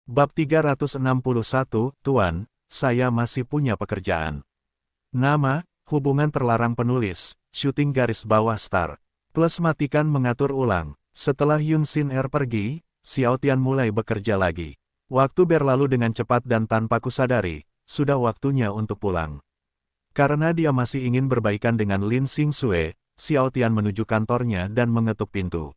Bab 361, Tuan, saya masih punya pekerjaan. Nama, hubungan terlarang penulis, syuting garis bawah star. Plus matikan mengatur ulang. Setelah Yun Sin Er pergi, Xiao Tian mulai bekerja lagi. Waktu berlalu dengan cepat dan tanpa kusadari, sudah waktunya untuk pulang. Karena dia masih ingin berbaikan dengan Lin Xing Sue, Xiao Tian menuju kantornya dan mengetuk pintu.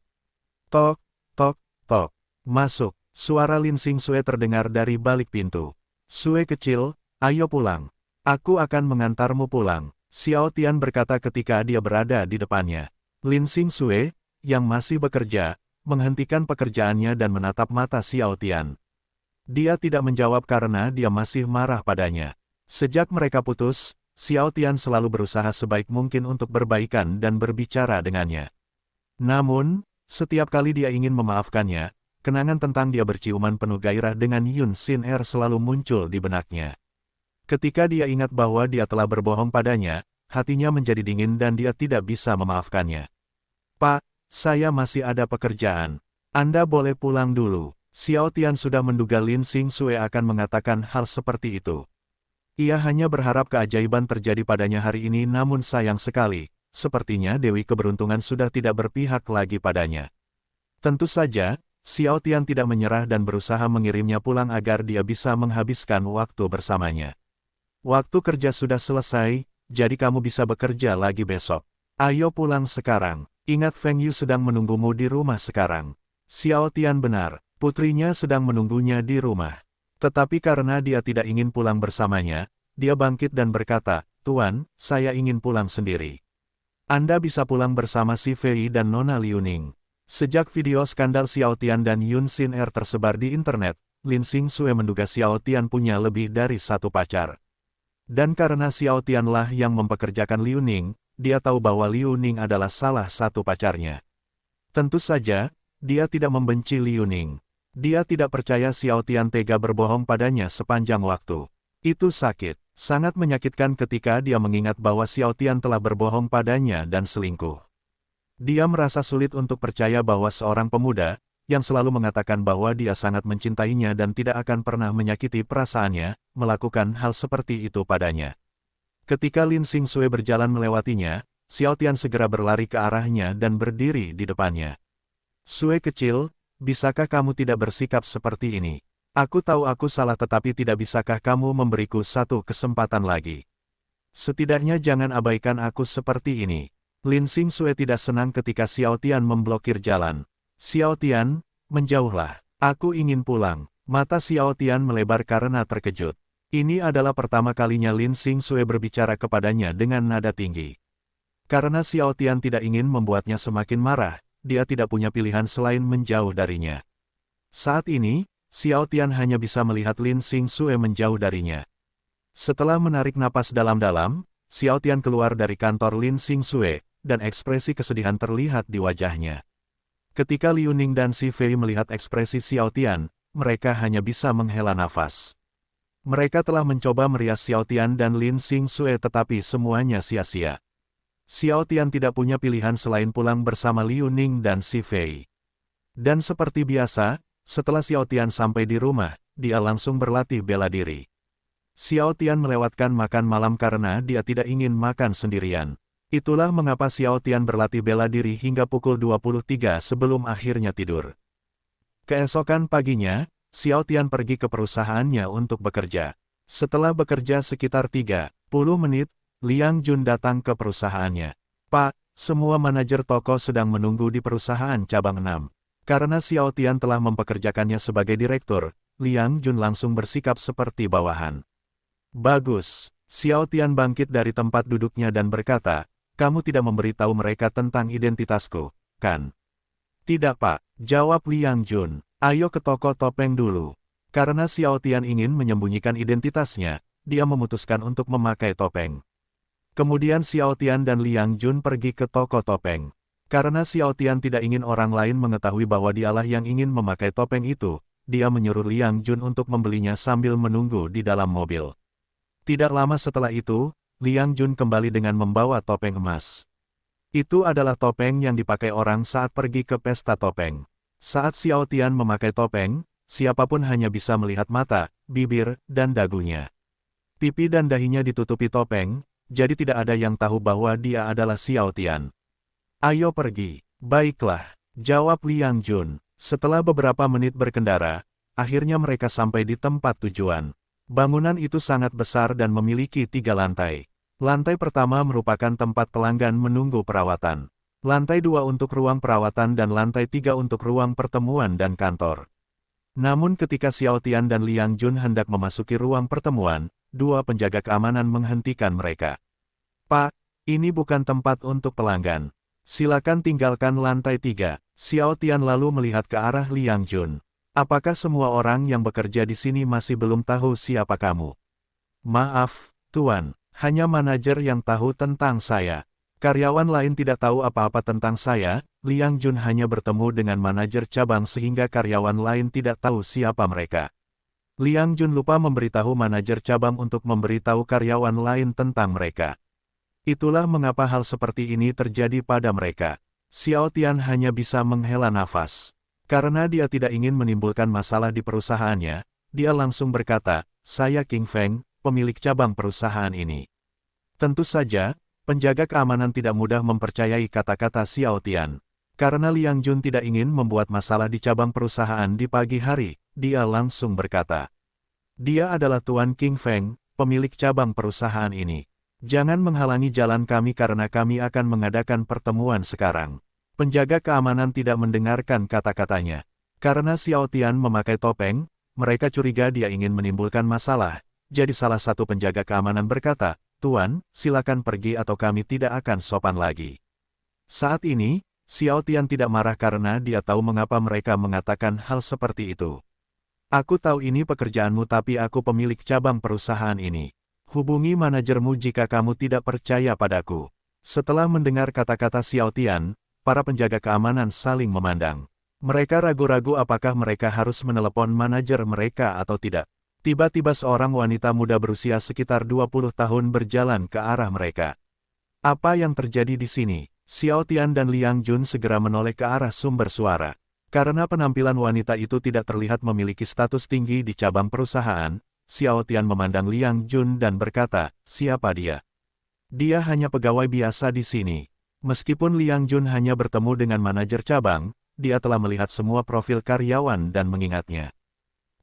Tok, tok, tok. Masuk. Suara Lin Xing Sue terdengar dari balik pintu. Sue kecil, ayo pulang. Aku akan mengantarmu pulang, Xiao Tian berkata ketika dia berada di depannya. Lin Xing Sue, yang masih bekerja, menghentikan pekerjaannya dan menatap mata Xiao Tian. Dia tidak menjawab karena dia masih marah padanya. Sejak mereka putus, Xiao Tian selalu berusaha sebaik mungkin untuk berbaikan dan berbicara dengannya. Namun, setiap kali dia ingin memaafkannya, kenangan tentang dia berciuman penuh gairah dengan Yun Sin Er selalu muncul di benaknya. Ketika dia ingat bahwa dia telah berbohong padanya, hatinya menjadi dingin dan dia tidak bisa memaafkannya. Pak, saya masih ada pekerjaan. Anda boleh pulang dulu. Xiao Tian sudah menduga Lin Xing Sue akan mengatakan hal seperti itu. Ia hanya berharap keajaiban terjadi padanya hari ini, namun sayang sekali, sepertinya Dewi Keberuntungan sudah tidak berpihak lagi padanya. Tentu saja, Xiao Tian tidak menyerah dan berusaha mengirimnya pulang agar dia bisa menghabiskan waktu bersamanya. Waktu kerja sudah selesai, jadi kamu bisa bekerja lagi besok. Ayo pulang sekarang. Ingat Feng Yu sedang menunggumu di rumah sekarang. Xiao Tian benar, putrinya sedang menunggunya di rumah. Tetapi karena dia tidak ingin pulang bersamanya, dia bangkit dan berkata, Tuan, saya ingin pulang sendiri. Anda bisa pulang bersama si Fei dan Nona Liuning. Sejak video skandal Xiao Tian dan Yun Sin Er tersebar di internet, Lin Xing Sue menduga Xiao Tian punya lebih dari satu pacar. Dan karena Xiao Tian lah yang mempekerjakan Liu Ning, dia tahu bahwa Liu Ning adalah salah satu pacarnya. Tentu saja, dia tidak membenci Liu Ning. Dia tidak percaya Xiao Tian tega berbohong padanya sepanjang waktu. Itu sakit, sangat menyakitkan ketika dia mengingat bahwa Xiao Tian telah berbohong padanya dan selingkuh. Dia merasa sulit untuk percaya bahwa seorang pemuda, yang selalu mengatakan bahwa dia sangat mencintainya dan tidak akan pernah menyakiti perasaannya, melakukan hal seperti itu padanya. Ketika Lin Xing Sue berjalan melewatinya, Xiao Tian segera berlari ke arahnya dan berdiri di depannya. Sue kecil, bisakah kamu tidak bersikap seperti ini? Aku tahu aku salah, tetapi tidak bisakah kamu memberiku satu kesempatan lagi? Setidaknya jangan abaikan aku seperti ini. Lin Xing Sue tidak senang ketika Xiao Tian memblokir jalan. Xiao Tian, menjauhlah. Aku ingin pulang. Mata Xiao Tian melebar karena terkejut. Ini adalah pertama kalinya Lin Xing Sue berbicara kepadanya dengan nada tinggi. Karena Xiao Tian tidak ingin membuatnya semakin marah, dia tidak punya pilihan selain menjauh darinya. Saat ini, Xiao Tian hanya bisa melihat Lin Xing Sue menjauh darinya. Setelah menarik napas dalam-dalam, Xiao Tian keluar dari kantor Lin Xing Sue, dan ekspresi kesedihan terlihat di wajahnya. Ketika Liu Ning dan si Fei melihat ekspresi Xiao Tian, mereka hanya bisa menghela nafas. Mereka telah mencoba merias Xiao Tian dan Lin Xing Sue tetapi semuanya sia-sia. Xiao Tian tidak punya pilihan selain pulang bersama Liu Ning dan si Fei. Dan seperti biasa, setelah Xiao Tian sampai di rumah, dia langsung berlatih bela diri. Xiao Tian melewatkan makan malam karena dia tidak ingin makan sendirian. Itulah mengapa Xiao Tian berlatih bela diri hingga pukul 23 sebelum akhirnya tidur. Keesokan paginya, Xiao Tian pergi ke perusahaannya untuk bekerja. Setelah bekerja sekitar 30 menit, Liang Jun datang ke perusahaannya. Pak, semua manajer toko sedang menunggu di perusahaan cabang 6. Karena Xiao Tian telah mempekerjakannya sebagai direktur, Liang Jun langsung bersikap seperti bawahan. Bagus. Xiao Tian bangkit dari tempat duduknya dan berkata, kamu tidak memberitahu mereka tentang identitasku, kan? Tidak Pak, jawab Liang Jun. Ayo ke toko topeng dulu. Karena Xiao Tian ingin menyembunyikan identitasnya, dia memutuskan untuk memakai topeng. Kemudian Xiao Tian dan Liang Jun pergi ke toko topeng. Karena Xiao Tian tidak ingin orang lain mengetahui bahwa dialah yang ingin memakai topeng itu, dia menyuruh Liang Jun untuk membelinya sambil menunggu di dalam mobil. Tidak lama setelah itu, Liang Jun kembali dengan membawa topeng emas. Itu adalah topeng yang dipakai orang saat pergi ke pesta topeng. Saat Xiao Tian memakai topeng, siapapun hanya bisa melihat mata, bibir, dan dagunya. Pipi dan dahinya ditutupi topeng, jadi tidak ada yang tahu bahwa dia adalah Xiao Tian. Ayo pergi. Baiklah, jawab Liang Jun. Setelah beberapa menit berkendara, akhirnya mereka sampai di tempat tujuan. Bangunan itu sangat besar dan memiliki 3 lantai. Lantai pertama merupakan tempat pelanggan menunggu perawatan. Lantai 2 untuk ruang perawatan dan lantai 3 untuk ruang pertemuan dan kantor. Namun ketika Xiao Tian dan Liang Jun hendak memasuki ruang pertemuan, 2 penjaga keamanan menghentikan mereka. Pak, ini bukan tempat untuk pelanggan. Silakan tinggalkan lantai 3. Xiao Tian lalu melihat ke arah Liang Jun. Apakah semua orang yang bekerja di sini masih belum tahu siapa kamu? Maaf, Tuan, hanya manajer yang tahu tentang saya. Karyawan lain tidak tahu apa-apa tentang saya. Liang Jun hanya bertemu dengan manajer cabang sehingga karyawan lain tidak tahu siapa mereka. Liang Jun lupa memberitahu manajer cabang untuk memberitahu karyawan lain tentang mereka. Itulah mengapa hal seperti ini terjadi pada mereka. Xiao Tian hanya bisa menghela nafas. Karena dia tidak ingin menimbulkan masalah di perusahaannya, dia langsung berkata, "Saya King Feng, pemilik cabang perusahaan ini." Tentu saja, penjaga keamanan tidak mudah mempercayai kata-kata Xiao Tian. Karena Liang Jun tidak ingin membuat masalah di cabang perusahaan di pagi hari, dia langsung berkata, "Dia adalah Tuan King Feng, pemilik cabang perusahaan ini. Jangan menghalangi jalan kami karena kami akan mengadakan pertemuan sekarang." Penjaga keamanan tidak mendengarkan kata-katanya. Karena Xiao Tian memakai topeng, mereka curiga dia ingin menimbulkan masalah. Jadi salah satu penjaga keamanan berkata, "Tuan, silakan pergi atau kami tidak akan sopan lagi." Saat ini, Xiao Tian tidak marah karena dia tahu mengapa mereka mengatakan hal seperti itu. "Aku tahu ini pekerjaanmu tapi aku pemilik cabang perusahaan ini. Hubungi manajermu jika kamu tidak percaya padaku." Setelah mendengar kata-kata Xiao Tian, para penjaga keamanan saling memandang. Mereka ragu-ragu apakah mereka harus menelepon manajer mereka atau tidak. Tiba-tiba seorang wanita muda berusia sekitar 20 tahun berjalan ke arah mereka. "Apa yang terjadi di sini?" Xiao Tian dan Liang Jun segera menoleh ke arah sumber suara. Karena penampilan wanita itu tidak terlihat memiliki status tinggi di cabang perusahaan, Xiao Tian memandang Liang Jun dan berkata, "Siapa dia?" "Dia hanya pegawai biasa di sini." Meskipun Liang Jun hanya bertemu dengan manajer cabang, dia telah melihat semua profil karyawan dan mengingatnya.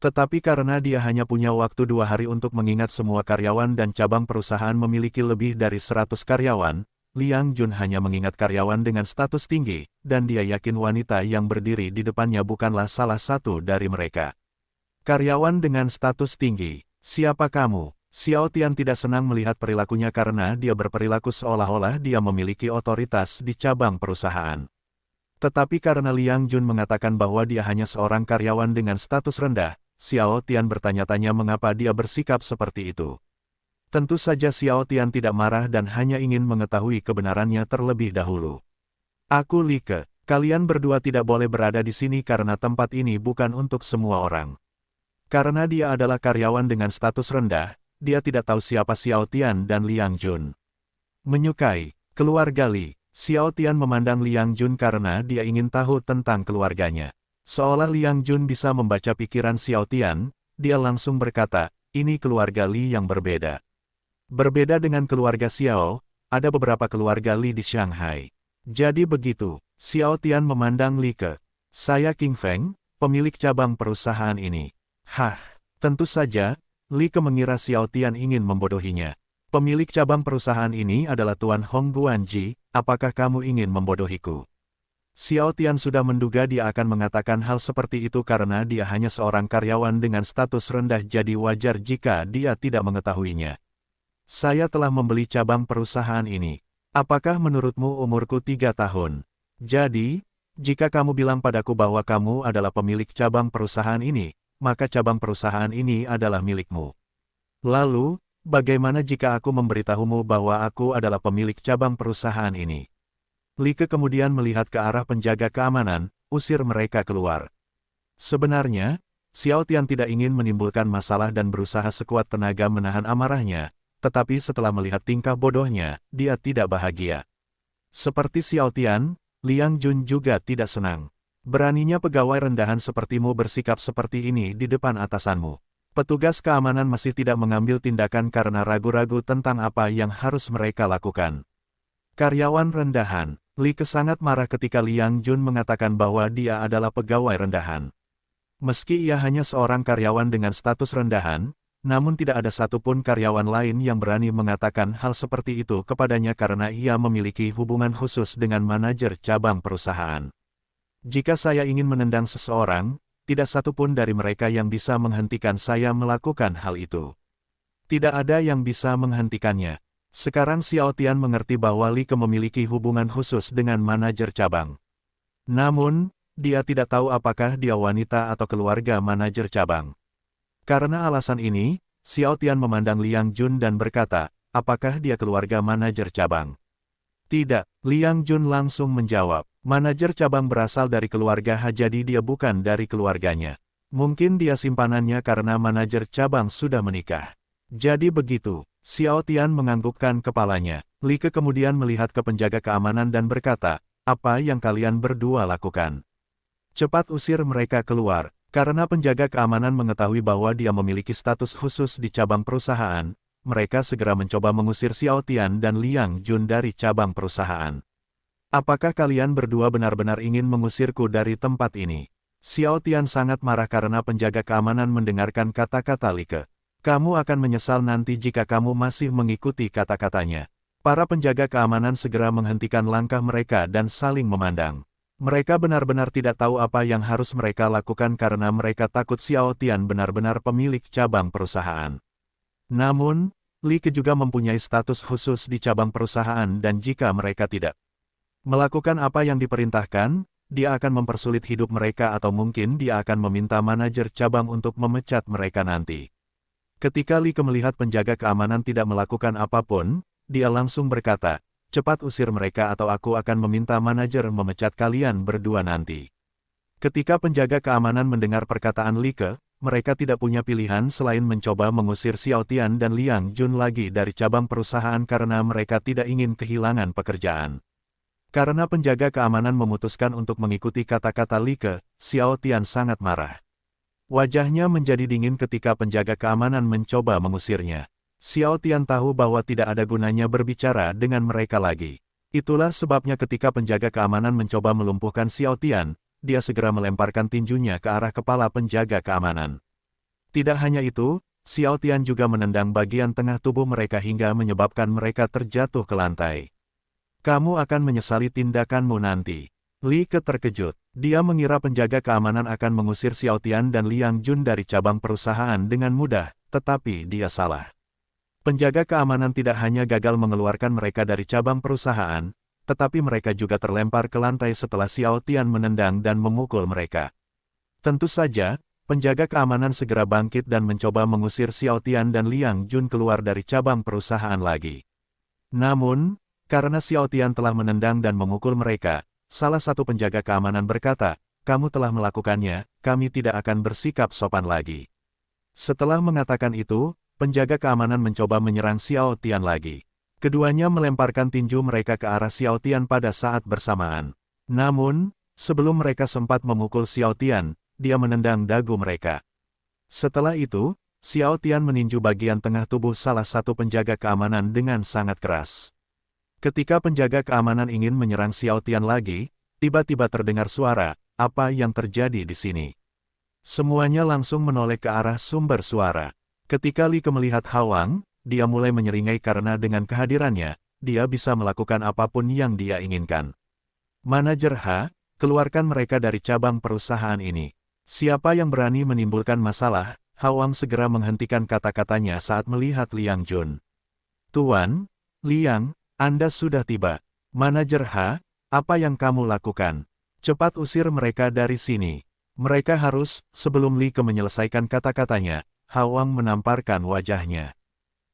Tetapi karena dia hanya punya waktu 2 hari untuk mengingat semua karyawan dan cabang perusahaan memiliki lebih dari 100 karyawan, Liang Jun hanya mengingat karyawan dengan status tinggi, dan dia yakin wanita yang berdiri di depannya bukanlah salah satu dari mereka. Karyawan dengan status tinggi, siapa kamu? Xiao Tian tidak senang melihat perilakunya karena dia berperilaku seolah-olah dia memiliki otoritas di cabang perusahaan. Tetapi karena Liang Jun mengatakan bahwa dia hanya seorang karyawan dengan status rendah, Xiao Tian bertanya-tanya mengapa dia bersikap seperti itu. Tentu saja Xiao Tian tidak marah dan hanya ingin mengetahui kebenarannya terlebih dahulu. "Aku Li Ke, kalian berdua tidak boleh berada di sini karena tempat ini bukan untuk semua orang." Karena dia adalah karyawan dengan status rendah, dia tidak tahu siapa Xiao Tian dan Liang Jun. Menyukai keluarga Li, Xiao Tian memandang Liang Jun karena dia ingin tahu tentang keluarganya. Seolah Liang Jun bisa membaca pikiran Xiao Tian, dia langsung berkata, "Ini keluarga Li yang berbeda." Berbeda dengan keluarga Xiao, ada beberapa keluarga Li di Shanghai. Jadi begitu, Xiao Tian memandang Li Ke. "Saya King Feng, pemilik cabang perusahaan ini." Hah, tentu saja, Li Ke mengira Xiao Tian ingin membodohinya. "Pemilik cabang perusahaan ini adalah Tuan Hong Guanji, apakah kamu ingin membodohiku?" Xiao Tian sudah menduga dia akan mengatakan hal seperti itu karena dia hanya seorang karyawan dengan status rendah jadi wajar jika dia tidak mengetahuinya. "Saya telah membeli cabang perusahaan ini. Apakah menurutmu umurku 3 tahun? Jadi, jika kamu bilang padaku bahwa kamu adalah pemilik cabang perusahaan ini, maka cabang perusahaan ini adalah milikmu. Lalu, bagaimana jika aku memberitahumu bahwa aku adalah pemilik cabang perusahaan ini?" Li Ke kemudian melihat ke arah penjaga keamanan, usir mereka keluar. Sebenarnya, Xiao Tian tidak ingin menimbulkan masalah dan berusaha sekuat tenaga menahan amarahnya, tetapi setelah melihat tingkah bodohnya, dia tidak bahagia. Seperti Xiao Tian, Liang Jun juga tidak senang. Beraninya pegawai rendahan sepertimu bersikap seperti ini di depan atasanmu. Petugas keamanan masih tidak mengambil tindakan karena ragu-ragu tentang apa yang harus mereka lakukan. Karyawan rendahan. Li Ke sangat marah ketika Liang Jun mengatakan bahwa dia adalah pegawai rendahan. Meski ia hanya seorang karyawan dengan status rendahan, namun tidak ada satupun karyawan lain yang berani mengatakan hal seperti itu kepadanya karena ia memiliki hubungan khusus dengan manajer cabang perusahaan. Jika saya ingin menendang seseorang, tidak satupun dari mereka yang bisa menghentikan saya melakukan hal itu. Tidak ada yang bisa menghentikannya. Sekarang Xiao Tian mengerti bahwa Li Ke memiliki hubungan khusus dengan manajer cabang. Namun, dia tidak tahu apakah dia wanita atau keluarga manajer cabang. Karena alasan ini, Xiao Tian memandang Liang Jun dan berkata, apakah dia keluarga manajer cabang? Tidak, Liang Jun langsung menjawab, manajer cabang berasal dari keluarga Ha, jadi dia bukan dari keluarganya. Mungkin dia simpanannya karena manajer cabang sudah menikah. Jadi begitu. Xiao Tian menganggukkan kepalanya. Li Ke kemudian melihat ke penjaga keamanan dan berkata, apa yang kalian berdua lakukan? Cepat usir mereka keluar. Karena penjaga keamanan mengetahui bahwa dia memiliki status khusus di cabang perusahaan, mereka segera mencoba mengusir Xiao Tian dan Liang Jun dari cabang perusahaan. Apakah kalian berdua benar-benar ingin mengusirku dari tempat ini? Xiao Tian sangat marah karena penjaga keamanan mendengarkan kata-kata Li Ke. Kamu akan menyesal nanti jika kamu masih mengikuti kata-katanya. Para penjaga keamanan segera menghentikan langkah mereka dan saling memandang. Mereka benar-benar tidak tahu apa yang harus mereka lakukan karena mereka takut Xiao Tian benar-benar pemilik cabang perusahaan. Namun, Li Ke juga mempunyai status khusus di cabang perusahaan dan jika mereka tidak melakukan apa yang diperintahkan, dia akan mempersulit hidup mereka atau mungkin dia akan meminta manajer cabang untuk memecat mereka nanti. Ketika Li Ke melihat penjaga keamanan tidak melakukan apapun, dia langsung berkata, cepat usir mereka atau aku akan meminta manajer memecat kalian berdua nanti. Ketika penjaga keamanan mendengar perkataan Li Ke, mereka tidak punya pilihan selain mencoba mengusir Xiao Tian dan Liang Jun lagi dari cabang perusahaan karena mereka tidak ingin kehilangan pekerjaan. Karena penjaga keamanan memutuskan untuk mengikuti kata-kata Li Ke, Xiao Tian sangat marah. Wajahnya menjadi dingin ketika penjaga keamanan mencoba mengusirnya. Xiao Tian tahu bahwa tidak ada gunanya berbicara dengan mereka lagi. Itulah sebabnya ketika penjaga keamanan mencoba melumpuhkan Xiao Tian, dia segera melemparkan tinjunya ke arah kepala penjaga keamanan. Tidak hanya itu, Xiao Tian juga menendang bagian tengah tubuh mereka hingga menyebabkan mereka terjatuh ke lantai. Kamu akan menyesali tindakanmu nanti. Li Ke terkejut. Dia mengira penjaga keamanan akan mengusir Xiao Tian dan Liang Jun dari cabang perusahaan dengan mudah, tetapi dia salah. Penjaga keamanan tidak hanya gagal mengeluarkan mereka dari cabang perusahaan, tetapi mereka juga terlempar ke lantai setelah Xiao Tian menendang dan memukul mereka. Tentu saja, penjaga keamanan segera bangkit dan mencoba mengusir Xiao Tian dan Liang Jun keluar dari cabang perusahaan lagi. Namun, karena Xiao Tian telah menendang dan memukul mereka, salah satu penjaga keamanan berkata, kamu telah melakukannya, kami tidak akan bersikap sopan lagi. Setelah mengatakan itu, penjaga keamanan mencoba menyerang Xiao Tian lagi. Keduanya melemparkan tinju mereka ke arah Xiao Tian pada saat bersamaan. Namun, sebelum mereka sempat memukul Xiao Tian, dia menendang dagu mereka. Setelah itu, Xiao Tian meninju bagian tengah tubuh salah satu penjaga keamanan dengan sangat keras. Ketika penjaga keamanan ingin menyerang Xiao Tian lagi, tiba-tiba terdengar suara, apa yang terjadi di sini? Semuanya langsung menoleh ke arah sumber suara. Ketika Li Ke melihat Hawang, dia mulai menyeringai karena dengan kehadirannya, dia bisa melakukan apapun yang dia inginkan. Manajer Ha, keluarkan mereka dari cabang perusahaan ini. Siapa yang berani menimbulkan masalah? Hawang segera menghentikan kata-katanya saat melihat Liang Jun. Tuan, Liang, Anda sudah tiba. Manajer Ha, apa yang kamu lakukan? Cepat usir mereka dari sini. Mereka harus, sebelum Li Ke menyelesaikan kata-katanya, Hawang menamparkan wajahnya.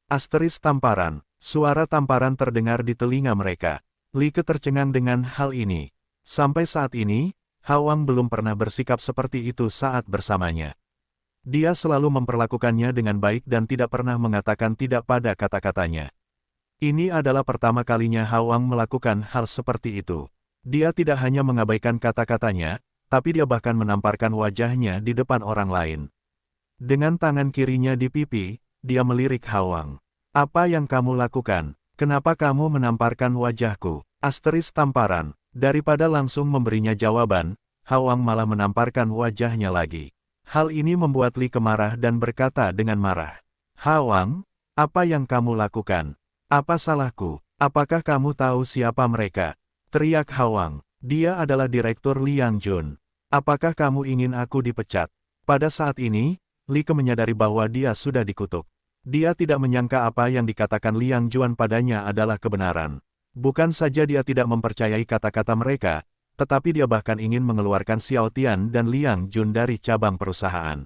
Asteris tamparan, suara tamparan terdengar di telinga mereka. Li Ke tercengang dengan hal ini. Sampai saat ini, Hawang belum pernah bersikap seperti itu saat bersamanya. Dia selalu memperlakukannya dengan baik dan tidak pernah mengatakan tidak pada kata-katanya. Ini adalah pertama kalinya Hawang melakukan hal seperti itu. Dia tidak hanya mengabaikan kata-katanya, tapi dia bahkan menamparkan wajahnya di depan orang lain. Dengan tangan kirinya di pipi, dia melirik Hawang. Apa yang kamu lakukan? Kenapa kamu menamparkan wajahku? Asteris tamparan. Daripada langsung memberinya jawaban, Hawang malah menamparkan wajahnya lagi. Hal ini membuat Li marah dan berkata dengan marah. Hawang, apa yang kamu lakukan? Apa salahku? Apakah kamu tahu siapa mereka? Teriak Hawang. Dia adalah Direktur Liang Jun. Apakah kamu ingin aku dipecat? Pada saat ini, Li menyadari bahwa dia sudah dikutuk. Dia tidak menyangka apa yang dikatakan Liang Jun padanya adalah kebenaran. Bukan saja dia tidak mempercayai kata-kata mereka, tetapi dia bahkan ingin mengeluarkan Xiao Tian dan Liang Jun dari cabang perusahaan.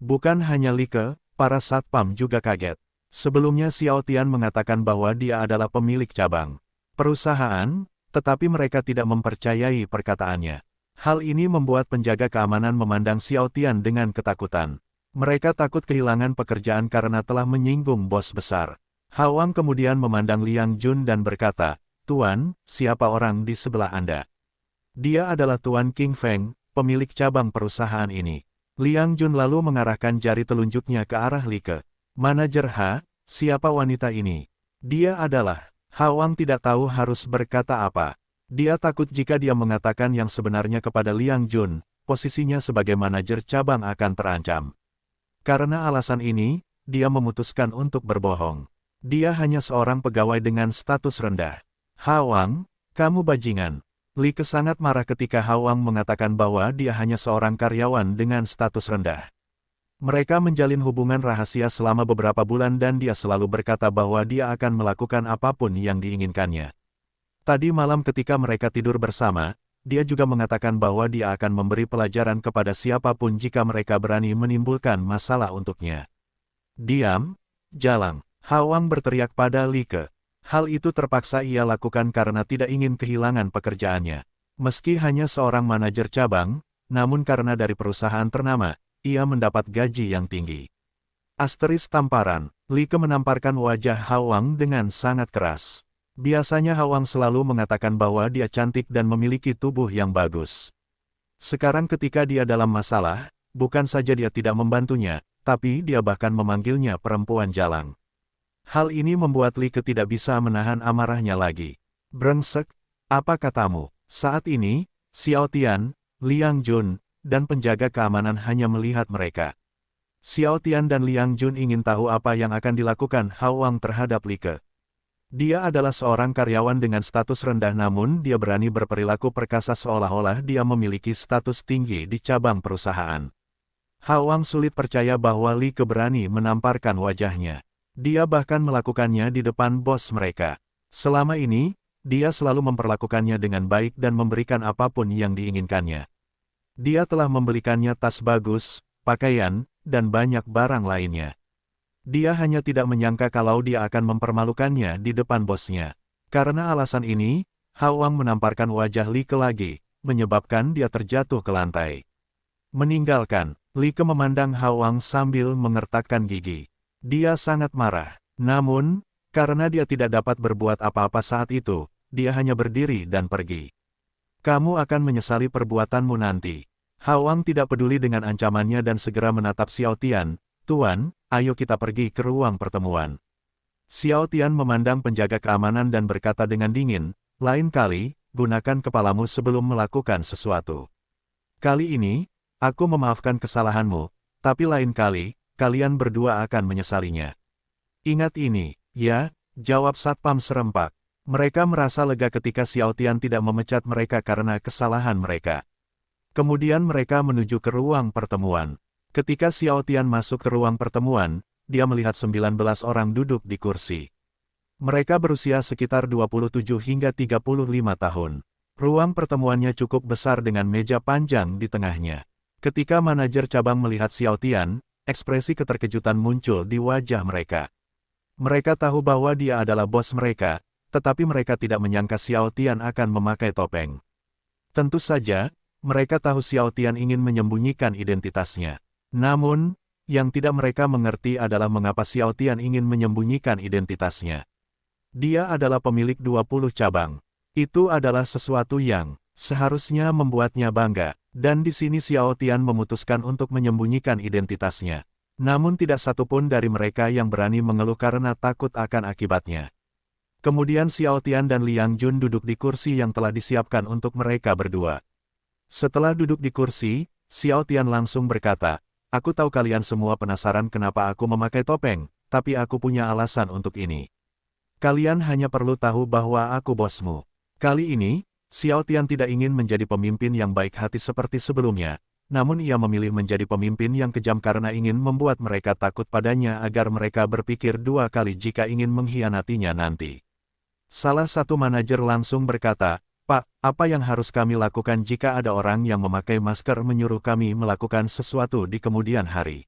Bukan hanya Li, para satpam juga kaget. Sebelumnya Xiao Tian mengatakan bahwa dia adalah pemilik cabang perusahaan, tetapi mereka tidak mempercayai perkataannya. Hal ini membuat penjaga keamanan memandang Xiao Tian dengan ketakutan. Mereka takut kehilangan pekerjaan karena telah menyinggung bos besar. Hawang kemudian memandang Liang Jun dan berkata, Tuan, siapa orang di sebelah Anda? Dia adalah Tuan King Feng, pemilik cabang perusahaan ini. Liang Jun lalu mengarahkan jari telunjuknya ke arah Li. Manajer H, siapa wanita ini? Dia adalah. Hawang tidak tahu harus berkata apa. Dia takut jika dia mengatakan yang sebenarnya kepada Liang Jun, posisinya sebagai manajer cabang akan terancam. Karena alasan ini, dia memutuskan untuk berbohong. Dia hanya seorang pegawai dengan status rendah. Hawang, kamu bajingan. Li sangat marah ketika Hawang mengatakan bahwa dia hanya seorang karyawan dengan status rendah. Mereka menjalin hubungan rahasia selama beberapa bulan dan dia selalu berkata bahwa dia akan melakukan apapun yang diinginkannya. Tadi malam ketika mereka tidur bersama, dia juga mengatakan bahwa dia akan memberi pelajaran kepada siapapun jika mereka berani menimbulkan masalah untuknya. Diam, jalang. Hawang berteriak pada Li. Hal itu terpaksa ia lakukan karena tidak ingin kehilangan pekerjaannya. Meski hanya seorang manajer cabang, namun karena dari perusahaan ternama, ia mendapat gaji yang tinggi. Asteris tamparan, Li menamparkan wajah Hawang dengan sangat keras. Biasanya Hawang selalu mengatakan bahwa dia cantik dan memiliki tubuh yang bagus. Sekarang ketika dia dalam masalah, bukan saja dia tidak membantunya, tapi dia bahkan memanggilnya perempuan jalang. Hal ini membuat Li tidak bisa menahan amarahnya lagi. Brengsek, apa katamu? Saat ini, Xiao Tian, Liang Jun, dan penjaga keamanan hanya melihat mereka. Xiao Tian dan Liang Jun ingin tahu apa yang akan dilakukan Hawang terhadap Li. Dia adalah seorang karyawan dengan status rendah namun dia berani berperilaku perkasa seolah-olah dia memiliki status tinggi di cabang perusahaan. Hawang sulit percaya bahwa Li berani menamparkan wajahnya. Dia bahkan melakukannya di depan bos mereka. Selama ini, dia selalu memperlakukannya dengan baik dan memberikan apapun yang diinginkannya. Dia telah membelikannya tas bagus, pakaian, dan banyak barang lainnya. Dia hanya tidak menyangka kalau dia akan mempermalukannya di depan bosnya. Karena alasan ini, Hawang menamparkan wajah Li lagi, menyebabkan dia terjatuh ke lantai. Meninggalkan, Li memandang Hawang sambil mengertakkan gigi. Dia sangat marah. Namun, karena dia tidak dapat berbuat apa-apa saat itu, dia hanya berdiri dan pergi. Kamu akan menyesali perbuatanmu nanti. Hawang tidak peduli dengan ancamannya dan segera menatap Xiao Tian. Tuan, ayo kita pergi ke ruang pertemuan. Xiao Tian memandang penjaga keamanan dan berkata dengan dingin, lain kali, gunakan kepalamu sebelum melakukan sesuatu. Kali ini, aku memaafkan kesalahanmu, tapi lain kali, kalian berdua akan menyesalinya. Ingat ini, ya, jawab satpam serempak. Mereka merasa lega ketika Xiao Tian tidak memecat mereka karena kesalahan mereka. Kemudian mereka menuju ke ruang pertemuan. Ketika Xiao Tian masuk ke ruang pertemuan, dia melihat 19 orang duduk di kursi. Mereka berusia sekitar 27 hingga 35 tahun. Ruang pertemuannya cukup besar dengan meja panjang di tengahnya. Ketika manajer cabang melihat Xiao Tian, ekspresi keterkejutan muncul di wajah mereka. Mereka tahu bahwa dia adalah bos mereka, tetapi mereka tidak menyangka Xiao Tian akan memakai topeng. Tentu saja, mereka tahu Xiao Tian ingin menyembunyikan identitasnya. Namun, yang tidak mereka mengerti adalah mengapa Xiao Tian ingin menyembunyikan identitasnya. Dia adalah pemilik 20 cabang. Itu adalah sesuatu yang Seharusnya membuatnya bangga, dan di sini Xiao Tian memutuskan untuk menyembunyikan identitasnya. Namun tidak satupun dari mereka yang berani mengeluh karena takut akan akibatnya. Kemudian Xiao Tian dan Liang Jun duduk di kursi yang telah disiapkan untuk mereka berdua. Setelah duduk di kursi, Xiao Tian langsung berkata, "Aku tahu kalian semua penasaran kenapa aku memakai topeng, tapi aku punya alasan untuk ini. Kalian hanya perlu tahu bahwa aku bosmu." Kali ini, Xiao Tian tidak ingin menjadi pemimpin yang baik hati seperti sebelumnya, namun ia memilih menjadi pemimpin yang kejam karena ingin membuat mereka takut padanya agar mereka berpikir dua kali jika ingin mengkhianatinya nanti. Salah satu manajer langsung berkata, "Pak, apa yang harus kami lakukan jika ada orang yang memakai masker menyuruh kami melakukan sesuatu di kemudian hari?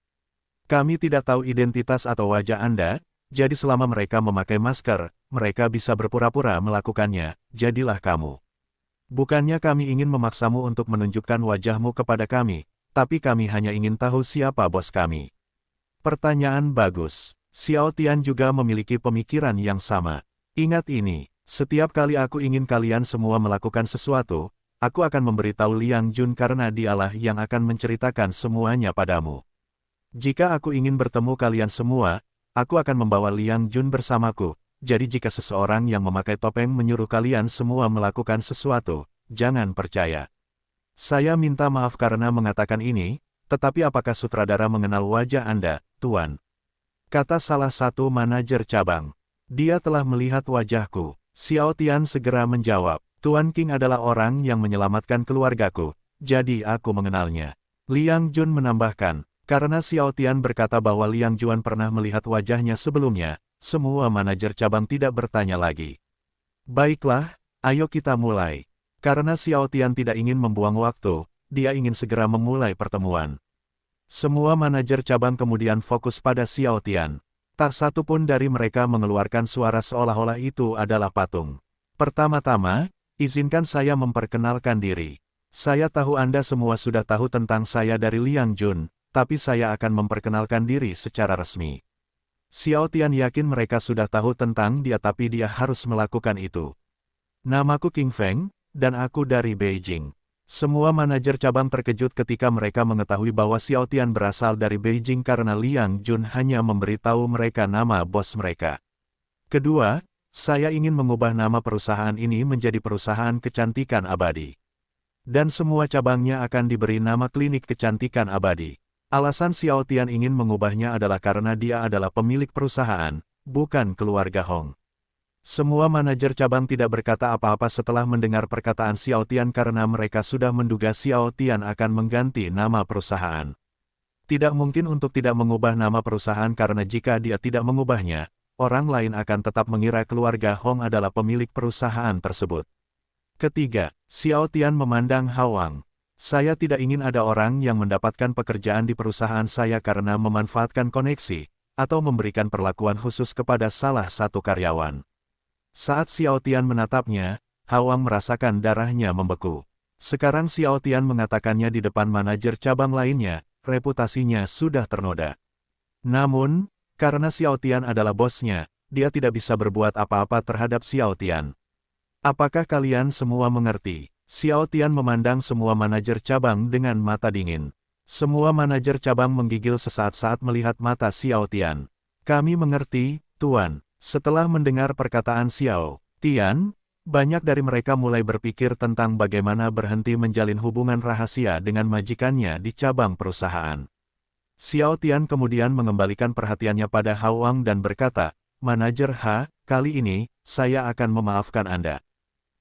Kami tidak tahu identitas atau wajah Anda, jadi selama mereka memakai masker, mereka bisa berpura-pura melakukannya, jadilah kamu. Bukannya kami ingin memaksamu untuk menunjukkan wajahmu kepada kami, tapi kami hanya ingin tahu siapa bos kami." Pertanyaan bagus. Xiao Tian juga memiliki pemikiran yang sama. Ingat ini, setiap kali aku ingin kalian semua melakukan sesuatu, aku akan memberitahu Liang Jun karena dialah yang akan menceritakan semuanya padamu. Jika aku ingin bertemu kalian semua, aku akan membawa Liang Jun bersamaku. Jadi jika seseorang yang memakai topeng menyuruh kalian semua melakukan sesuatu, jangan percaya. Saya minta maaf karena mengatakan ini, tetapi apakah sutradara mengenal wajah Anda, Tuan? Kata salah satu manajer cabang. Dia telah melihat wajahku. Xiao Tian segera menjawab, "Tuan King adalah orang yang menyelamatkan keluargaku, jadi aku mengenalnya." Liang Jun menambahkan, karena Xiao Tian berkata bahwa Liang Jun pernah melihat wajahnya sebelumnya, semua manajer cabang tidak bertanya lagi. "Baiklah, ayo kita mulai." Karena Xiao Tian tidak ingin membuang waktu, dia ingin segera memulai pertemuan. Semua manajer cabang kemudian fokus pada Xiao Tian. Tak satu pun dari mereka mengeluarkan suara seolah-olah itu adalah patung. "Pertama-tama, izinkan saya memperkenalkan diri. Saya tahu Anda semua sudah tahu tentang saya dari Liang Jun, tapi saya akan memperkenalkan diri secara resmi." Xiao Tian yakin mereka sudah tahu tentang dia tapi dia harus melakukan itu. "Namaku King Feng, dan aku dari Beijing." Semua manajer cabang terkejut ketika mereka mengetahui bahwa Xiao Tian berasal dari Beijing karena Liang Jun hanya memberitahu mereka nama bos mereka. "Kedua, saya ingin mengubah nama perusahaan ini menjadi perusahaan kecantikan abadi. Dan semua cabangnya akan diberi nama klinik kecantikan abadi." Alasan Xiao Tian ingin mengubahnya adalah karena dia adalah pemilik perusahaan, bukan keluarga Hong. Semua manajer cabang tidak berkata apa-apa setelah mendengar perkataan Xiao Tian karena mereka sudah menduga Xiao Tian akan mengganti nama perusahaan. Tidak mungkin untuk tidak mengubah nama perusahaan karena jika dia tidak mengubahnya, orang lain akan tetap mengira keluarga Hong adalah pemilik perusahaan tersebut. Ketiga, Xiao Tian memandang Hawang. "Saya tidak ingin ada orang yang mendapatkan pekerjaan di perusahaan saya karena memanfaatkan koneksi, atau memberikan perlakuan khusus kepada salah satu karyawan." Saat Xiao Tian menatapnya, Hawang merasakan darahnya membeku. Sekarang Xiao Tian mengatakannya di depan manajer cabang lainnya, reputasinya sudah ternoda. Namun, karena Xiao Tian adalah bosnya, dia tidak bisa berbuat apa-apa terhadap Xiao Tian. "Apakah kalian semua mengerti?" Xiao Tian memandang semua manajer cabang dengan mata dingin. Semua manajer cabang menggigil sesaat saat melihat mata Xiao Tian. "Kami mengerti, Tuan." Setelah mendengar perkataan Xiao Tian, banyak dari mereka mulai berpikir tentang bagaimana berhenti menjalin hubungan rahasia dengan majikannya di cabang perusahaan. Xiao Tian kemudian mengembalikan perhatiannya pada Hawang dan berkata, "Manajer Ha, kali ini, saya akan memaafkan Anda.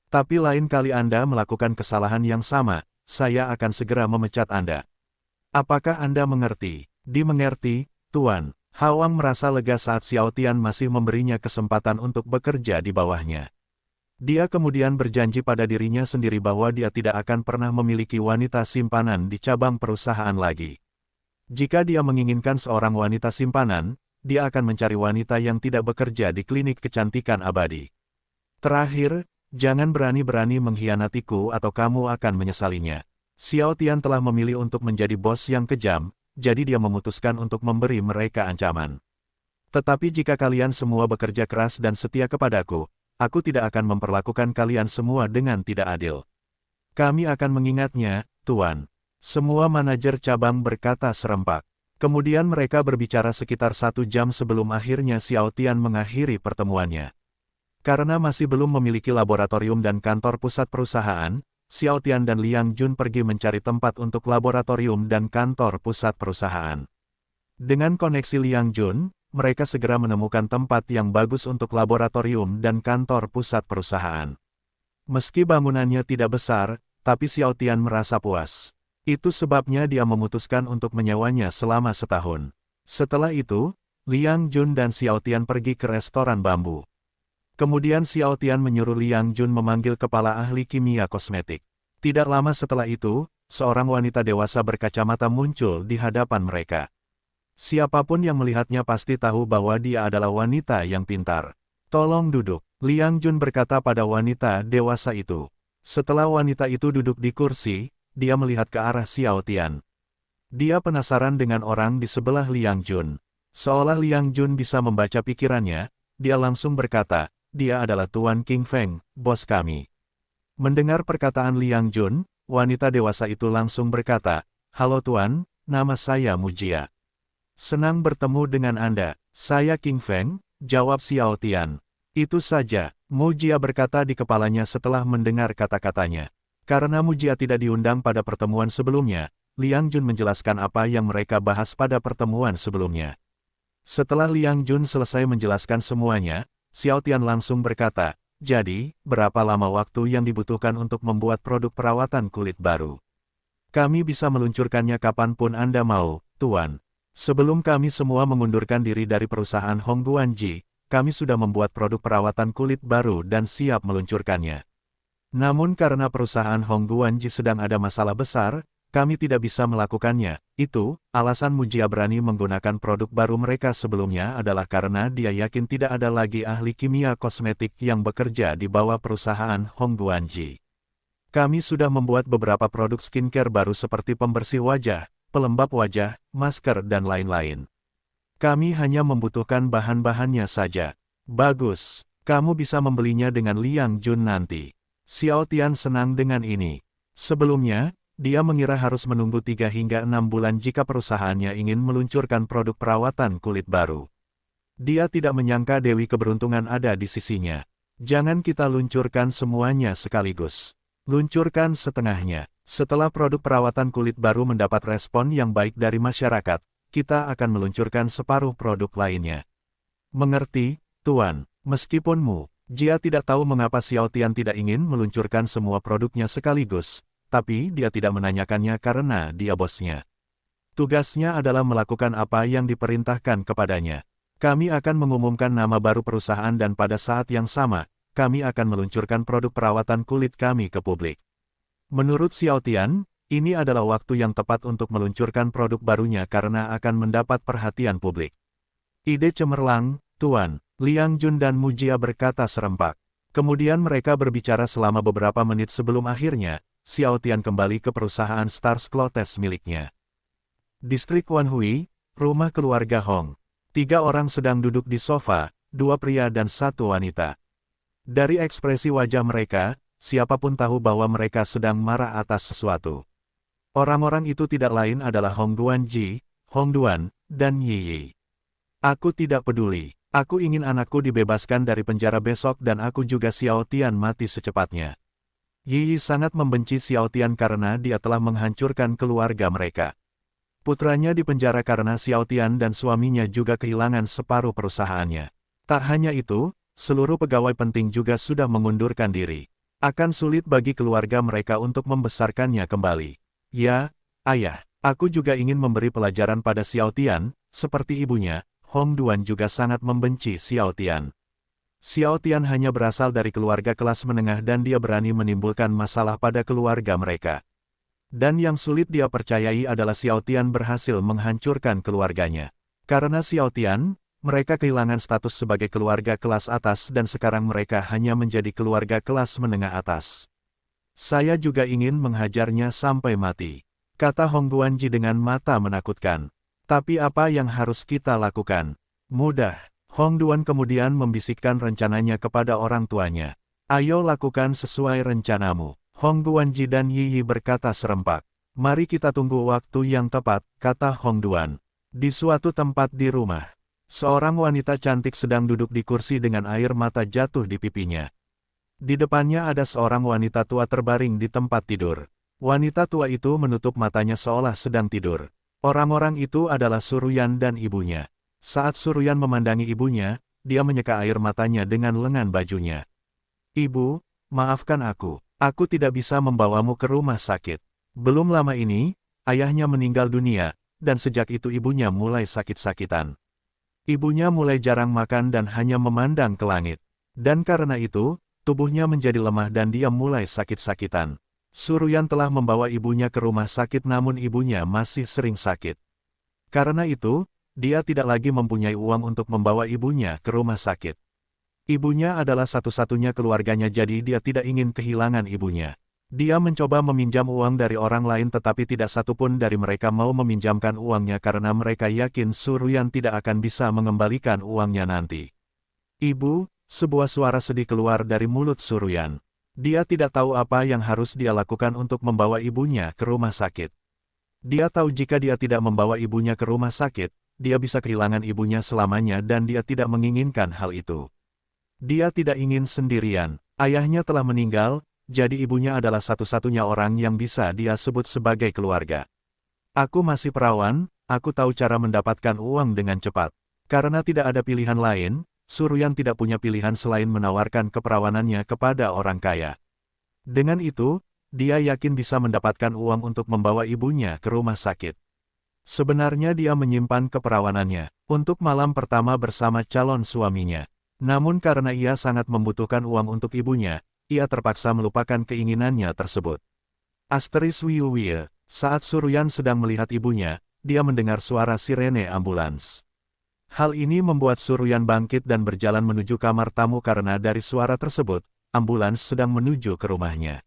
Tapi lain kali Anda melakukan kesalahan yang sama, saya akan segera memecat Anda." "Apakah Anda mengerti?" "Dimengerti, Tuan." Hawang merasa lega saat Xiao Tian masih memberinya kesempatan untuk bekerja di bawahnya. Dia kemudian berjanji pada dirinya sendiri bahwa dia tidak akan pernah memiliki wanita simpanan di cabang perusahaan lagi. Jika dia menginginkan seorang wanita simpanan, dia akan mencari wanita yang tidak bekerja di klinik kecantikan abadi. "Terakhir, jangan berani-berani mengkhianatiku atau kamu akan menyesalinya." Xiao Tian telah memilih untuk menjadi bos yang kejam, jadi dia memutuskan untuk memberi mereka ancaman. "Tetapi jika kalian semua bekerja keras dan setia kepadaku, aku tidak akan memperlakukan kalian semua dengan tidak adil." Kami akan mengingatnya, Tuan. Semua manajer cabang berkata serempak. Kemudian mereka berbicara sekitar 1 jam sebelum akhirnya Xiao Tian mengakhiri pertemuannya. Karena masih belum memiliki laboratorium dan kantor pusat perusahaan, Xiao Tian dan Liang Jun pergi mencari tempat untuk laboratorium dan kantor pusat perusahaan. Dengan koneksi Liang Jun, mereka segera menemukan tempat yang bagus untuk laboratorium dan kantor pusat perusahaan. Meski bangunannya tidak besar, tapi Xiao Tian merasa puas. Itu sebabnya dia memutuskan untuk menyewanya selama setahun. Setelah itu, Liang Jun dan Xiao Tian pergi ke restoran bambu. Kemudian Xiao Tian menyuruh Liang Jun memanggil kepala ahli kimia kosmetik. Tidak lama setelah itu, seorang wanita dewasa berkacamata muncul di hadapan mereka. Siapapun yang melihatnya pasti tahu bahwa dia adalah wanita yang pintar. Tolong duduk, Liang Jun berkata pada wanita dewasa itu. Setelah wanita itu duduk di kursi, dia melihat ke arah Xiao Tian. Dia penasaran dengan orang di sebelah Liang Jun. Seolah Liang Jun bisa membaca pikirannya, dia langsung berkata, dia adalah Tuan King Feng, bos kami. Mendengar perkataan Liang Jun, wanita dewasa itu langsung berkata, halo Tuan, nama saya Mujia. Senang bertemu dengan Anda, saya King Feng, jawab Xiao Tian. Itu saja, Mujia berkata di kepalanya setelah mendengar kata-katanya. Karena Mujia tidak diundang pada pertemuan sebelumnya, Liang Jun menjelaskan apa yang mereka bahas pada pertemuan sebelumnya. Setelah Liang Jun selesai menjelaskan semuanya, Xiao Tian langsung berkata, jadi, berapa lama waktu yang dibutuhkan untuk membuat produk perawatan kulit baru? Kami bisa meluncurkannya kapanpun Anda mau, Tuan. Sebelum kami semua mengundurkan diri dari perusahaan Hong Guanji, kami sudah membuat produk perawatan kulit baru dan siap meluncurkannya. Namun karena perusahaan Hong Guanji sedang ada masalah besar, kami tidak bisa melakukannya. Itu, alasan Mujia berani menggunakan produk baru mereka sebelumnya adalah karena dia yakin tidak ada lagi ahli kimia kosmetik yang bekerja di bawah perusahaan Hong Guanji. Kami sudah membuat beberapa produk skincare baru seperti pembersih wajah, pelembab wajah, masker dan lain-lain. Kami hanya membutuhkan bahan-bahannya saja. Bagus, kamu bisa membelinya dengan Liang Jun nanti. Xiao Tian senang dengan ini. Sebelumnya, dia mengira harus menunggu 3 hingga 6 bulan jika perusahaannya ingin meluncurkan produk perawatan kulit baru. Dia tidak menyangka Dewi Keberuntungan ada di sisinya. Jangan kita luncurkan semuanya sekaligus. Luncurkan setengahnya. Setelah produk perawatan kulit baru mendapat respon yang baik dari masyarakat, kita akan meluncurkan separuh produk lainnya. Mengerti, Tuan? Meskipun Mujia tidak tahu mengapa Xiao Tian tidak ingin meluncurkan semua produknya sekaligus, tapi dia tidak menanyakannya karena dia bosnya. Tugasnya adalah melakukan apa yang diperintahkan kepadanya. Kami akan mengumumkan nama baru perusahaan dan pada saat yang sama, kami akan meluncurkan produk perawatan kulit kami ke publik. Menurut Xiao Tian, ini adalah waktu yang tepat untuk meluncurkan produk barunya karena akan mendapat perhatian publik. Ide cemerlang, Tuan, Liang Jun dan Mujia berkata serempak. Kemudian mereka berbicara selama beberapa menit sebelum akhirnya, Xiao Tian kembali ke perusahaan Stars Clothes miliknya. Distrik Wanhui, rumah keluarga Hong. 3 orang sedang duduk di sofa, 2 pria dan 1 wanita. Dari ekspresi wajah mereka, siapapun tahu bahwa mereka sedang marah atas sesuatu. Orang-orang itu tidak lain adalah Hong Guanji, Hong Duan, dan Yi Yi. Aku tidak peduli. Aku ingin anakku dibebaskan dari penjara besok dan aku juga Xiao Tian mati secepatnya. Yi Yi sangat membenci Xiao Tian karena dia telah menghancurkan keluarga mereka. Putranya dipenjara karena Xiao Tian dan suaminya juga kehilangan separuh perusahaannya. Tak hanya itu, seluruh pegawai penting juga sudah mengundurkan diri. Akan sulit bagi keluarga mereka untuk membesarkannya kembali. Ya, ayah, aku juga ingin memberi pelajaran pada Xiao Tian, seperti ibunya, Hong Duan juga sangat membenci Xiao Tian. Xiao Tian hanya berasal dari keluarga kelas menengah dan dia berani menimbulkan masalah pada keluarga mereka. Dan yang sulit dia percayai adalah Xiao Tian berhasil menghancurkan keluarganya. Karena Xiao Tian, mereka kehilangan status sebagai keluarga kelas atas dan sekarang mereka hanya menjadi keluarga kelas menengah atas. Saya juga ingin menghajarnya sampai mati, kata Hong Guanji dengan mata menakutkan. Tapi apa yang harus kita lakukan? Mudah. Hong Duan kemudian membisikkan rencananya kepada orang tuanya. Ayo lakukan sesuai rencanamu. Hong Guanji dan Yi Yi berkata serempak. Mari kita tunggu waktu yang tepat, kata Hong Duan. Di suatu tempat di rumah, seorang wanita cantik sedang duduk di kursi dengan air mata jatuh di pipinya. Di depannya ada seorang wanita tua terbaring di tempat tidur. Wanita tua itu menutup matanya seolah sedang tidur. Orang-orang itu adalah Suruyan dan ibunya. Saat Suruyan memandangi ibunya, dia menyeka air matanya dengan lengan bajunya. Ibu, maafkan aku. Aku tidak bisa membawamu ke rumah sakit. Belum lama ini, ayahnya meninggal dunia, dan sejak itu ibunya mulai sakit-sakitan. Ibunya mulai jarang makan dan hanya memandang ke langit. Dan karena itu, tubuhnya menjadi lemah dan dia mulai sakit-sakitan. Suruyan telah membawa ibunya ke rumah sakit namun ibunya masih sering sakit. Karena itu, dia tidak lagi mempunyai uang untuk membawa ibunya ke rumah sakit. Ibunya adalah satu-satunya keluarganya jadi dia tidak ingin kehilangan ibunya. Dia mencoba meminjam uang dari orang lain tetapi tidak satupun dari mereka mau meminjamkan uangnya karena mereka yakin Suruyan tidak akan bisa mengembalikan uangnya nanti. Ibu, sebuah suara sedih keluar dari mulut Suruyan. Dia tidak tahu apa yang harus dia lakukan untuk membawa ibunya ke rumah sakit. Dia tahu jika dia tidak membawa ibunya ke rumah sakit, dia bisa kehilangan ibunya selamanya dan dia tidak menginginkan hal itu. Dia tidak ingin sendirian, ayahnya telah meninggal, jadi ibunya adalah satu-satunya orang yang bisa dia sebut sebagai keluarga. Aku masih perawan, aku tahu cara mendapatkan uang dengan cepat. Karena tidak ada pilihan lain, Suruyan tidak punya pilihan selain menawarkan keperawanannya kepada orang kaya. Dengan itu, dia yakin bisa mendapatkan uang untuk membawa ibunya ke rumah sakit. Sebenarnya dia menyimpan keperawanannya untuk malam pertama bersama calon suaminya. Namun karena ia sangat membutuhkan uang untuk ibunya, ia terpaksa melupakan keinginannya tersebut. Asteris Wiuwie, saat Suruyan sedang melihat ibunya, dia mendengar suara sirene ambulans. Hal ini membuat Suruyan bangkit dan berjalan menuju kamar tamu karena dari suara tersebut, ambulans sedang menuju ke rumahnya.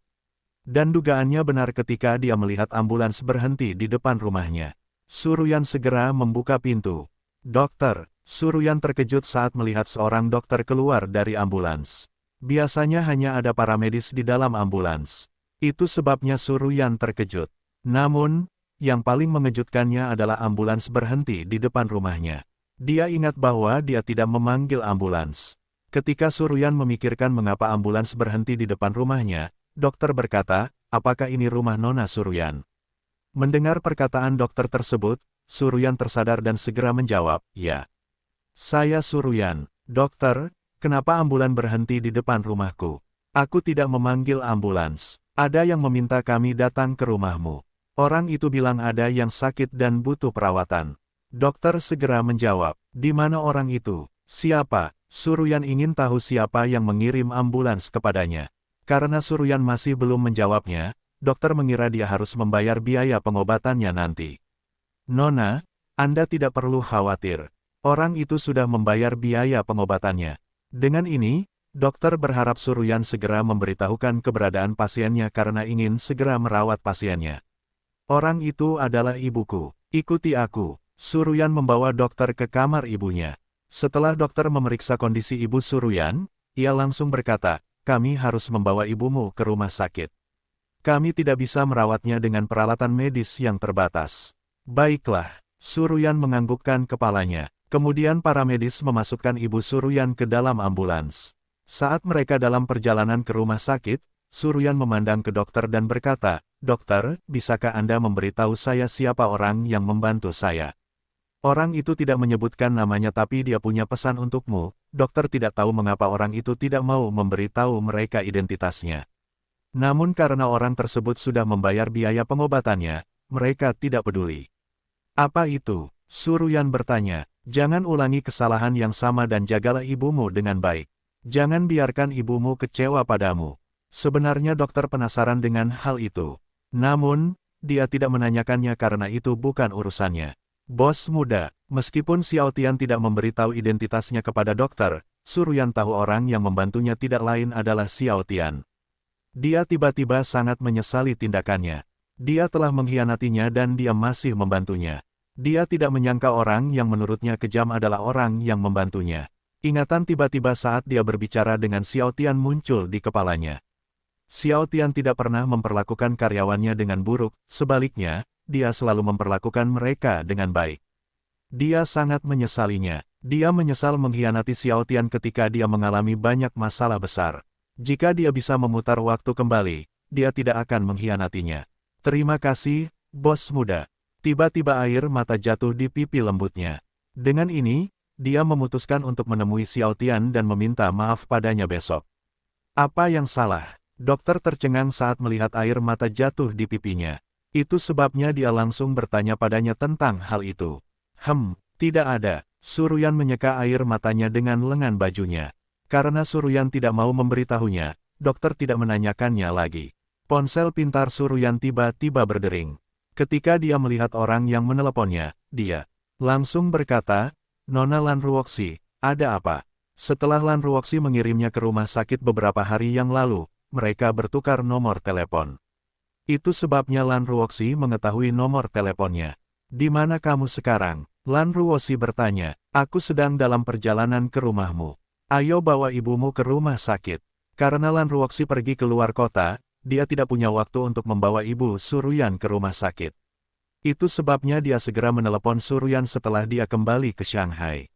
Dan dugaannya benar ketika dia melihat ambulans berhenti di depan rumahnya. Suruyan segera membuka pintu. Dokter, Suruyan terkejut saat melihat seorang dokter keluar dari ambulans. Biasanya hanya ada paramedis di dalam ambulans. Itu sebabnya Suruyan terkejut. Namun, yang paling mengejutkannya adalah ambulans berhenti di depan rumahnya. Dia ingat bahwa dia tidak memanggil ambulans. Ketika Suruyan memikirkan mengapa ambulans berhenti di depan rumahnya, dokter berkata, apakah ini rumah Nona Suruyan? Mendengar perkataan dokter tersebut, Suruyan tersadar dan segera menjawab, ya. Saya Suruyan. Dokter, kenapa ambulan berhenti di depan rumahku? Aku tidak memanggil ambulans. Ada yang meminta kami datang ke rumahmu. Orang itu bilang ada yang sakit dan butuh perawatan. Dokter segera menjawab, di mana orang itu? Siapa? Suruyan ingin tahu siapa yang mengirim ambulans kepadanya. Karena Suruyan masih belum menjawabnya, dokter mengira dia harus membayar biaya pengobatannya nanti. Nona, Anda tidak perlu khawatir. Orang itu sudah membayar biaya pengobatannya. Dengan ini, dokter berharap Suruyan segera memberitahukan keberadaan pasiennya karena ingin segera merawat pasiennya. Orang itu adalah ibuku. Ikuti aku. Suruyan membawa dokter ke kamar ibunya. Setelah dokter memeriksa kondisi ibu Suruyan, ia langsung berkata, kami harus membawa ibumu ke rumah sakit. Kami tidak bisa merawatnya dengan peralatan medis yang terbatas. Baiklah, Suruyan menganggukkan kepalanya. Kemudian para medis memasukkan ibu Suruyan ke dalam ambulans. Saat mereka dalam perjalanan ke rumah sakit, Suruyan memandang ke dokter dan berkata, dokter, bisakah Anda memberitahu saya siapa orang yang membantu saya? Orang itu tidak menyebutkan namanya tapi dia punya pesan untukmu. Dokter tidak tahu mengapa orang itu tidak mau memberitahu mereka identitasnya. Namun karena orang tersebut sudah membayar biaya pengobatannya, mereka tidak peduli. Apa itu? Suruyan bertanya. Jangan ulangi kesalahan yang sama dan jagalah ibumu dengan baik. Jangan biarkan ibumu kecewa padamu. Sebenarnya dokter penasaran dengan hal itu. Namun, dia tidak menanyakannya karena itu bukan urusannya. Bos muda, meskipun Xiao Tian tidak memberitahu identitasnya kepada dokter, Suruyan tahu orang yang membantunya tidak lain adalah Xiao Tian. Dia tiba-tiba sangat menyesali tindakannya. Dia telah mengkhianatinya dan dia masih membantunya. Dia tidak menyangka orang yang menurutnya kejam adalah orang yang membantunya. Ingatan tiba-tiba saat dia berbicara dengan Xiao Tian muncul di kepalanya. Xiao Tian tidak pernah memperlakukan karyawannya dengan buruk, sebaliknya, dia selalu memperlakukan mereka dengan baik. Dia sangat menyesalinya. Dia menyesal mengkhianati Xiao Tian ketika dia mengalami banyak masalah besar. Jika dia bisa memutar waktu kembali, dia tidak akan mengkhianatinya. Terima kasih, bos muda. Tiba-tiba air mata jatuh di pipi lembutnya. Dengan ini, dia memutuskan untuk menemui Xiao Tian dan meminta maaf padanya besok. Apa yang salah? Dokter tercengang saat melihat air mata jatuh di pipinya. Itu sebabnya dia langsung bertanya padanya tentang hal itu. Tidak ada. Suruyan menyeka air matanya dengan lengan bajunya. Karena Suruyan tidak mau memberitahunya, dokter tidak menanyakannya lagi. Ponsel pintar Suruyan tiba-tiba berdering. Ketika dia melihat orang yang meneleponnya, dia langsung berkata, "Nona Lanruoxi, ada apa?" Setelah Lanruoxi mengirimnya ke rumah sakit beberapa hari yang lalu, mereka bertukar nomor telepon. Itu sebabnya Lanruoxi mengetahui nomor teleponnya. "Di mana kamu sekarang?" Lanruoxi bertanya. "Aku sedang dalam perjalanan ke rumahmu. Ayo bawa ibumu ke rumah sakit." Karena Lanruoxi pergi ke luar kota, dia tidak punya waktu untuk membawa ibu Suruyan ke rumah sakit. Itu sebabnya dia segera menelepon Suruyan setelah dia kembali ke Shanghai.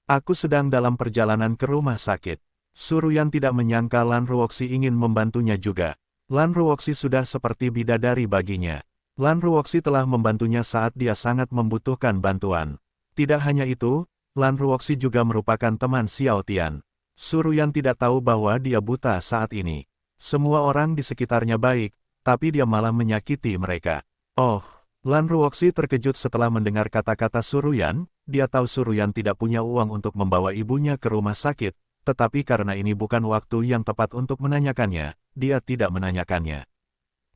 "Aku sedang dalam perjalanan ke rumah sakit." Suruyan tidak menyangka Lanruoxi ingin membantunya juga. Lanruoxi sudah seperti bidadari baginya. Lanruoxi telah membantunya saat dia sangat membutuhkan bantuan. Tidak hanya itu, Lanruoxi juga merupakan teman Xiao Tian. Suruyan tidak tahu bahwa dia buta saat ini. Semua orang di sekitarnya baik, tapi dia malah menyakiti mereka. Oh, Lanruoxi terkejut setelah mendengar kata-kata Suruyan. Dia tahu Suruyan tidak punya uang untuk membawa ibunya ke rumah sakit, tetapi karena ini bukan waktu yang tepat untuk menanyakannya, dia tidak menanyakannya.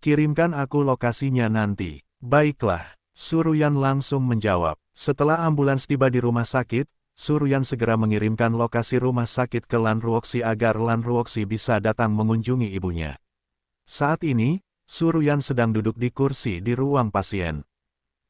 "Kirimkan aku lokasinya nanti." "Baiklah," Suruyan langsung menjawab. Setelah ambulans tiba di rumah sakit, Suruyan segera mengirimkan lokasi rumah sakit ke Lanruoxi agar Lanruoxi bisa datang mengunjungi ibunya. Saat ini, Suruyan sedang duduk di kursi di ruang pasien.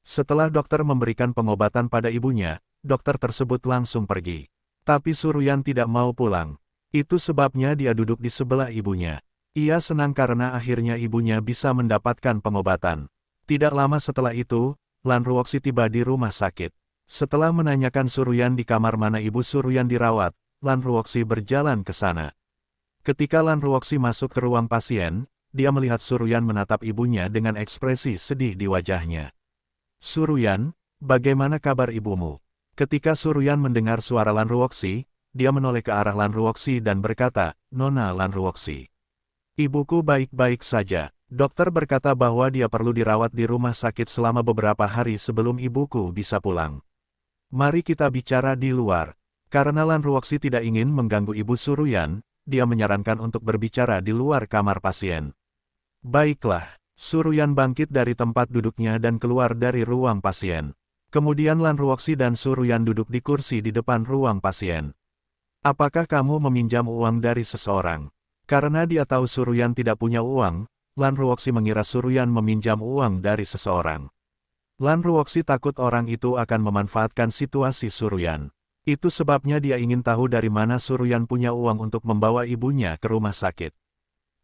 Setelah dokter memberikan pengobatan pada ibunya, dokter tersebut langsung pergi. Tapi Suruyan tidak mau pulang. Itu sebabnya dia duduk di sebelah ibunya. Ia senang karena akhirnya ibunya bisa mendapatkan pengobatan. Tidak lama setelah itu, Lanruoxi tiba di rumah sakit. Setelah menanyakan Suruyan di kamar mana ibu Suruyan dirawat, Lanruoxi berjalan ke sana. Ketika Lanruoxi masuk ke ruang pasien, dia melihat Suruyan menatap ibunya dengan ekspresi sedih di wajahnya. "Suruyan, bagaimana kabar ibumu?" Ketika Suruyan mendengar suara Lanruoxi, dia menoleh ke arah Lanruoxi dan berkata, "Nona Lanruoxi, ibuku baik-baik saja." Dokter berkata bahwa dia perlu dirawat di rumah sakit selama beberapa hari sebelum ibuku bisa pulang. "Mari kita bicara di luar." Karena Lanruoxi tidak ingin mengganggu ibu Suruyan, dia menyarankan untuk berbicara di luar kamar pasien. "Baiklah." Suruyan bangkit dari tempat duduknya dan keluar dari ruang pasien. Kemudian Lanruoxi dan Suruyan duduk di kursi di depan ruang pasien. "Apakah kamu meminjam uang dari seseorang?" Karena dia tahu Suruyan tidak punya uang, Lanruoxi mengira Suruyan meminjam uang dari seseorang. Lanruoxi takut orang itu akan memanfaatkan situasi Suruyan. Itu sebabnya dia ingin tahu dari mana Suruyan punya uang untuk membawa ibunya ke rumah sakit.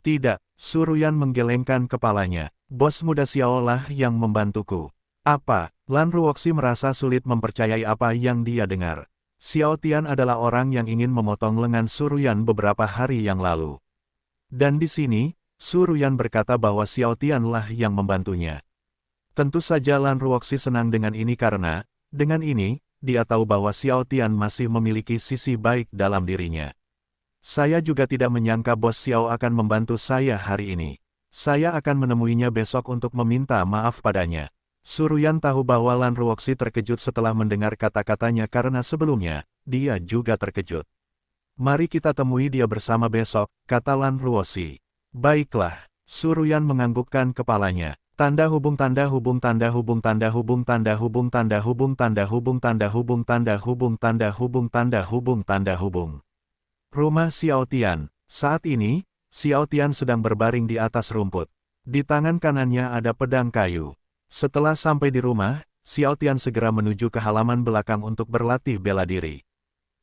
"Tidak," Suruyan menggelengkan kepalanya. "Bos muda Xiao lah yang membantuku." "Apa?" Lanruoxi merasa sulit mempercayai apa yang dia dengar. Xiao Tian adalah orang yang ingin memotong lengan Suruyan beberapa hari yang lalu. Dan di sini, Suruyan berkata bahwa Xiao Tian lah yang membantunya. Tentu saja Lanruoxi senang dengan ini karena, dengan ini, dia tahu bahwa Xiao Tian masih memiliki sisi baik dalam dirinya. "Saya juga tidak menyangka Bos Xiao akan membantu saya hari ini. Saya akan menemuinya besok untuk meminta maaf padanya." Suruyan tahu bahwa Lanruoxi terkejut setelah mendengar kata-katanya karena sebelumnya, dia juga terkejut. "Mari kita temui dia bersama besok," kata Lanruoxi. "Baiklah." Suruyan menganggukkan kepalanya. Tanda hubung tanda hubung tanda hubung tanda hubung tanda hubung tanda hubung tanda hubung tanda hubung tanda hubung tanda hubung tanda hubung tanda hubung. Rumah Xiao Tian. Saat ini, Xiao Tian sedang berbaring di atas rumput. Di tangan kanannya ada pedang kayu. Setelah sampai di rumah, Xiao Tian segera menuju ke halaman belakang untuk berlatih bela diri.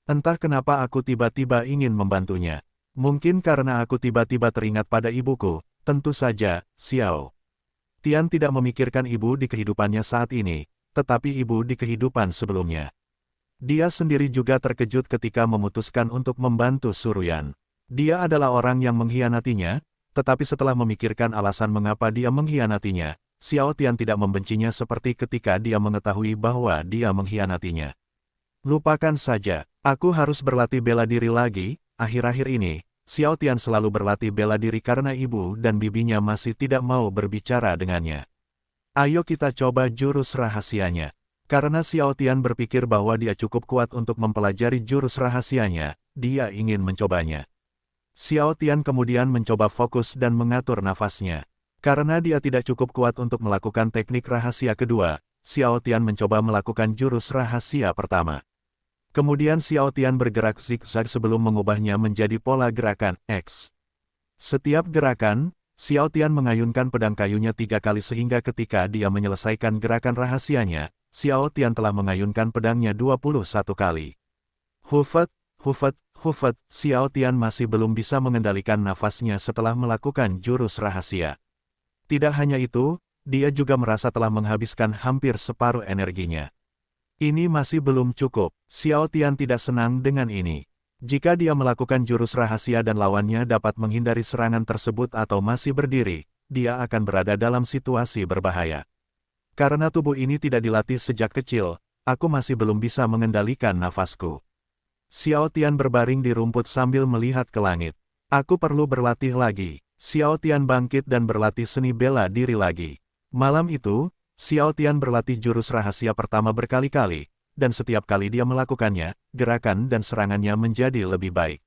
"Entah kenapa aku tiba-tiba ingin membantunya. Mungkin karena aku tiba-tiba teringat pada ibuku, tentu saja, Xiao Tian tidak memikirkan ibu di kehidupannya saat ini, tetapi ibu di kehidupan sebelumnya. Dia sendiri juga terkejut ketika memutuskan untuk membantu Suruyan. Dia adalah orang yang mengkhianatinya, tetapi setelah memikirkan alasan mengapa dia mengkhianatinya, Xiao Tian tidak membencinya seperti ketika dia mengetahui bahwa dia mengkhianatinya. Lupakan saja, aku harus berlatih bela diri lagi. Akhir-akhir ini, Xiao Tian selalu berlatih bela diri karena ibu dan bibinya masih tidak mau berbicara dengannya. Ayo kita coba jurus rahasianya. Karena Xiao Tian berpikir bahwa dia cukup kuat untuk mempelajari jurus rahasianya, dia ingin mencobanya. Xiao Tian kemudian mencoba fokus dan mengatur nafasnya. Karena dia tidak cukup kuat untuk melakukan teknik rahasia kedua, Xiao Tian mencoba melakukan jurus rahasia pertama. Kemudian Xiao Tian bergerak zigzag sebelum mengubahnya menjadi pola gerakan X. Setiap gerakan, Xiao Tian mengayunkan pedang kayunya 3 kali sehingga ketika dia menyelesaikan gerakan rahasianya, Xiao Tian telah mengayunkan pedangnya 21 kali. Hufet, hufet, hufet, Xiao Tian masih belum bisa mengendalikan nafasnya setelah melakukan jurus rahasia. Tidak hanya itu, dia juga merasa telah menghabiskan hampir separuh energinya. Ini masih belum cukup, Xiao Tian tidak senang dengan ini. Jika dia melakukan jurus rahasia dan lawannya dapat menghindari serangan tersebut atau masih berdiri, dia akan berada dalam situasi berbahaya. Karena tubuh ini tidak dilatih sejak kecil, aku masih belum bisa mengendalikan nafasku. Xiao Tian berbaring di rumput sambil melihat ke langit. Aku perlu berlatih lagi. Xiao Tian bangkit dan berlatih seni bela diri lagi. Malam itu, Xiao Tian berlatih jurus rahasia pertama berkali-kali, dan setiap kali dia melakukannya, gerakan dan serangannya menjadi lebih baik.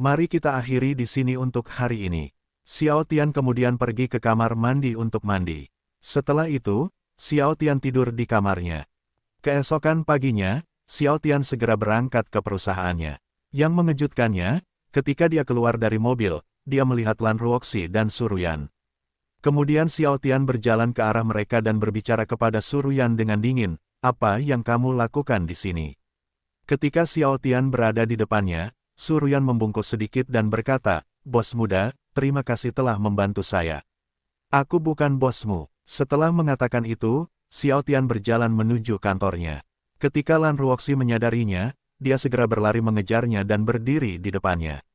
Mari kita akhiri di sini untuk hari ini. Xiao Tian kemudian pergi ke kamar mandi untuk mandi. Setelah itu, Xiao Tian tidur di kamarnya. Keesokan paginya, Xiao Tian segera berangkat ke perusahaannya. Yang mengejutkannya, ketika dia keluar dari mobil, dia melihat Lan Ruoxi dan Suruyan. Kemudian Xiao Tian berjalan ke arah mereka dan berbicara kepada Suruyan dengan dingin, "Apa yang kamu lakukan di sini?" Ketika Xiao Tian berada di depannya, Suruyan membungkuk sedikit dan berkata, "Bos muda, terima kasih telah membantu saya." "Aku bukan bosmu." Setelah mengatakan itu, Xiao Tian berjalan menuju kantornya. Ketika Lan Ruoxi menyadarinya, dia segera berlari mengejarnya dan berdiri di depannya.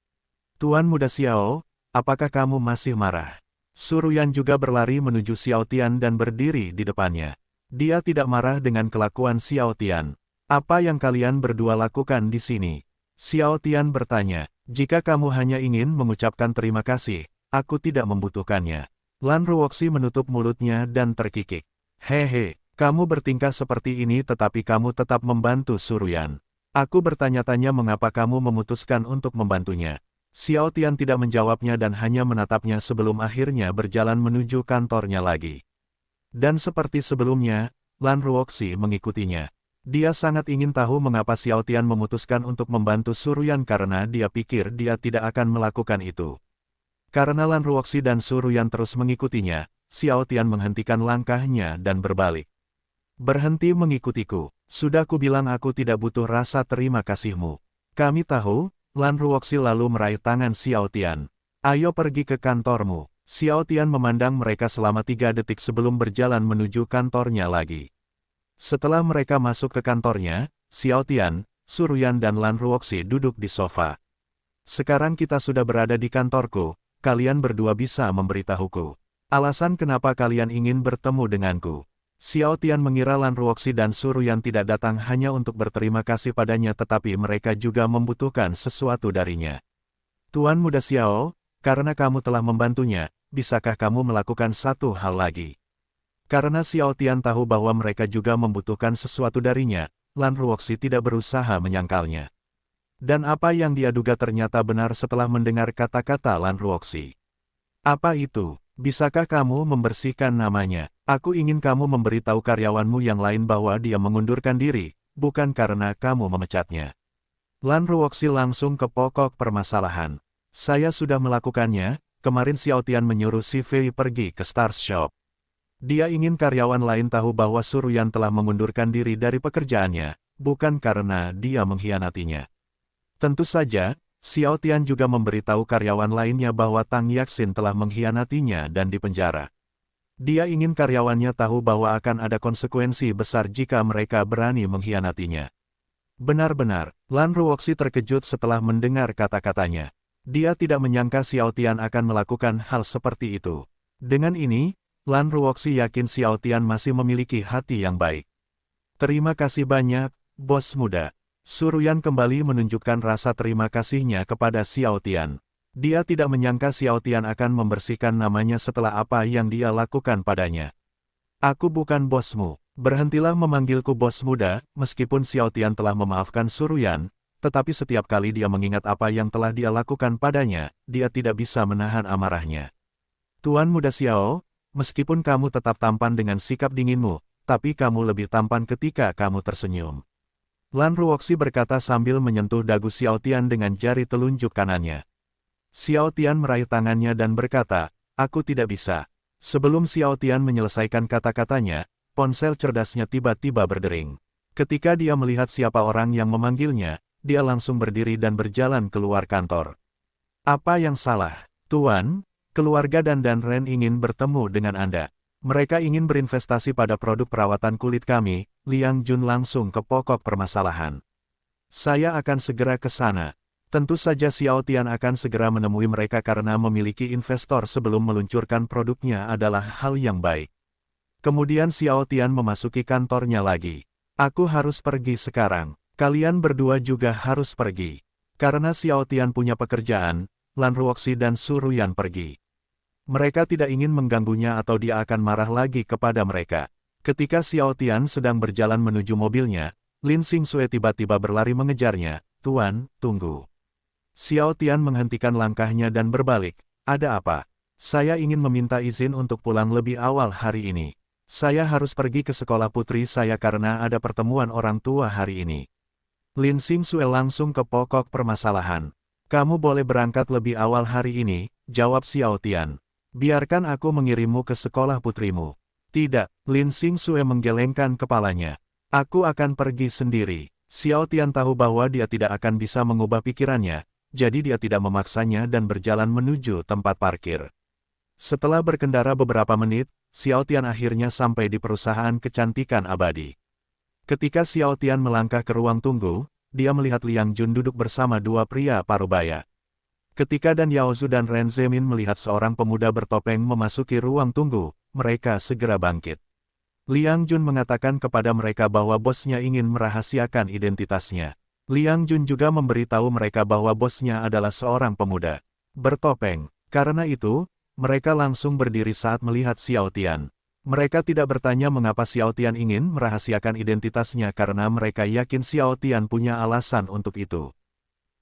"Tuan muda Xiao, apakah kamu masih marah?" Suruyan juga berlari menuju Xiao Tian dan berdiri di depannya. Dia tidak marah dengan kelakuan Xiao Tian. "Apa yang kalian berdua lakukan di sini?" Xiao Tian bertanya. "Jika kamu hanya ingin mengucapkan terima kasih, aku tidak membutuhkannya." Lan Ruoxi menutup mulutnya dan terkikik. "Hehe. Kamu bertingkah seperti ini tetapi kamu tetap membantu Suruyan. Aku bertanya-tanya mengapa kamu memutuskan untuk membantunya." Xiao Tian tidak menjawabnya dan hanya menatapnya sebelum akhirnya berjalan menuju kantornya lagi. Dan seperti sebelumnya, Lan Ruoxi mengikutinya. Dia sangat ingin tahu mengapa Xiao Tian memutuskan untuk membantu Suruyan karena dia pikir dia tidak akan melakukan itu. Karena Lan Ruoxi dan Suruyan terus mengikutinya, Xiao Tian menghentikan langkahnya dan berbalik. "Berhenti mengikutiku. Sudah kubilang aku tidak butuh rasa terima kasihmu." "Kami tahu." Lan Ruoxi lalu meraih tangan Xiao Tian. "Ayo pergi ke kantormu." Xiao Tian memandang mereka selama 3 detik sebelum berjalan menuju kantornya lagi. Setelah mereka masuk ke kantornya, Xiao Tian, Suruyan dan Lan Ruoxi duduk di sofa. "Sekarang kita sudah berada di kantorku, kalian berdua bisa memberitahuku alasan kenapa kalian ingin bertemu denganku." Xiao Tian mengira Lan Ruoxi dan Suruyan tidak datang hanya untuk berterima kasih padanya tetapi mereka juga membutuhkan sesuatu darinya. "Tuan muda Xiao, karena kamu telah membantunya, bisakah kamu melakukan satu hal lagi?" Karena Xiao Tian tahu bahwa mereka juga membutuhkan sesuatu darinya, Lan Ruoxi tidak berusaha menyangkalnya. Dan apa yang dia duga ternyata benar setelah mendengar kata-kata Lan Ruoxi. "Apa itu? Bisakah kamu membersihkan namanya? Aku ingin kamu memberitahu karyawanmu yang lain bahwa dia mengundurkan diri, bukan karena kamu memecatnya." Lan Ruoxi langsung ke pokok permasalahan. "Saya sudah melakukannya, kemarin Xiao Tian menyuruh si Fei pergi ke Stars Shop. Dia ingin karyawan lain tahu bahwa Suruyan telah mengundurkan diri dari pekerjaannya, bukan karena dia mengkhianatinya." Tentu saja, Xiao Tian juga memberitahu karyawan lainnya bahwa Tang Yaxin telah mengkhianatinya dan dipenjara. Dia ingin karyawannya tahu bahwa akan ada konsekuensi besar jika mereka berani mengkhianatinya. Benar-benar, Lan Ruoxi terkejut setelah mendengar kata-katanya. Dia tidak menyangka Xiao Tian akan melakukan hal seperti itu. Dengan ini, Lan Ruoxi yakin Xiao Tian masih memiliki hati yang baik. Terima kasih banyak, bos muda. Suruyan kembali menunjukkan rasa terima kasihnya kepada Xiao Tian. Dia tidak menyangka Xiao Tian akan membersihkan namanya setelah apa yang dia lakukan padanya. Aku bukan bosmu. Berhentilah memanggilku bos muda, meskipun Xiao Tian telah memaafkan Suruyan, tetapi setiap kali dia mengingat apa yang telah dia lakukan padanya, dia tidak bisa menahan amarahnya. Tuan muda Xiao, meskipun kamu tetap tampan dengan sikap dinginmu, tapi kamu lebih tampan ketika kamu tersenyum. Lan Ruoxi berkata sambil menyentuh dagu Xiao Tian dengan jari telunjuk kanannya. Xiao Tian meraih tangannya dan berkata, aku tidak bisa. Sebelum Xiao Tian menyelesaikan kata-katanya, ponsel cerdasnya tiba-tiba berdering. Ketika dia melihat siapa orang yang memanggilnya, dia langsung berdiri dan berjalan keluar kantor. Apa yang salah, Tuan? Keluarga Dan Ren ingin bertemu dengan Anda. Mereka ingin berinvestasi pada produk perawatan kulit kami. Liang Jun langsung ke pokok permasalahan. Saya akan segera ke sana. Tentu saja Xiao Tian akan segera menemui mereka karena memiliki investor sebelum meluncurkan produknya adalah hal yang baik. Kemudian Xiao Tian memasuki kantornya lagi. Aku harus pergi sekarang. Kalian berdua juga harus pergi. Karena Xiao Tian punya pekerjaan, Lan Ruoxi dan Suruyan pergi. Mereka tidak ingin mengganggunya atau dia akan marah lagi kepada mereka. Ketika Xiao Tian sedang berjalan menuju mobilnya, Lin Xingxue tiba-tiba berlari mengejarnya. Tuan, tunggu. Xiao Tian menghentikan langkahnya dan berbalik. Ada apa? Saya ingin meminta izin untuk pulang lebih awal hari ini. Saya harus pergi ke sekolah putri saya karena ada pertemuan orang tua hari ini. Lin Xingxue langsung ke pokok permasalahan. Kamu boleh berangkat lebih awal hari ini, jawab Xiao Tian. Biarkan aku mengirimmu ke sekolah putrimu. Tidak, Lin Xingxue menggelengkan kepalanya. Aku akan pergi sendiri. Xiao Tian tahu bahwa dia tidak akan bisa mengubah pikirannya, jadi dia tidak memaksanya dan berjalan menuju tempat parkir. Setelah berkendara beberapa menit, Xiao Tian akhirnya sampai di perusahaan kecantikan abadi. Ketika Xiao Tian melangkah ke ruang tunggu, dia melihat Liang Jun duduk bersama dua pria parubaya. Ketika Dan Yaozu dan Ren Zemin melihat seorang pemuda bertopeng memasuki ruang tunggu, mereka segera bangkit. Liang Jun mengatakan kepada mereka bahwa bosnya ingin merahasiakan identitasnya. Liang Jun juga memberitahu mereka bahwa bosnya adalah seorang pemuda bertopeng. Karena itu, mereka langsung berdiri saat melihat Xiao Tian. Mereka tidak bertanya mengapa Xiao Tian ingin merahasiakan identitasnya karena mereka yakin Xiao Tian punya alasan untuk itu.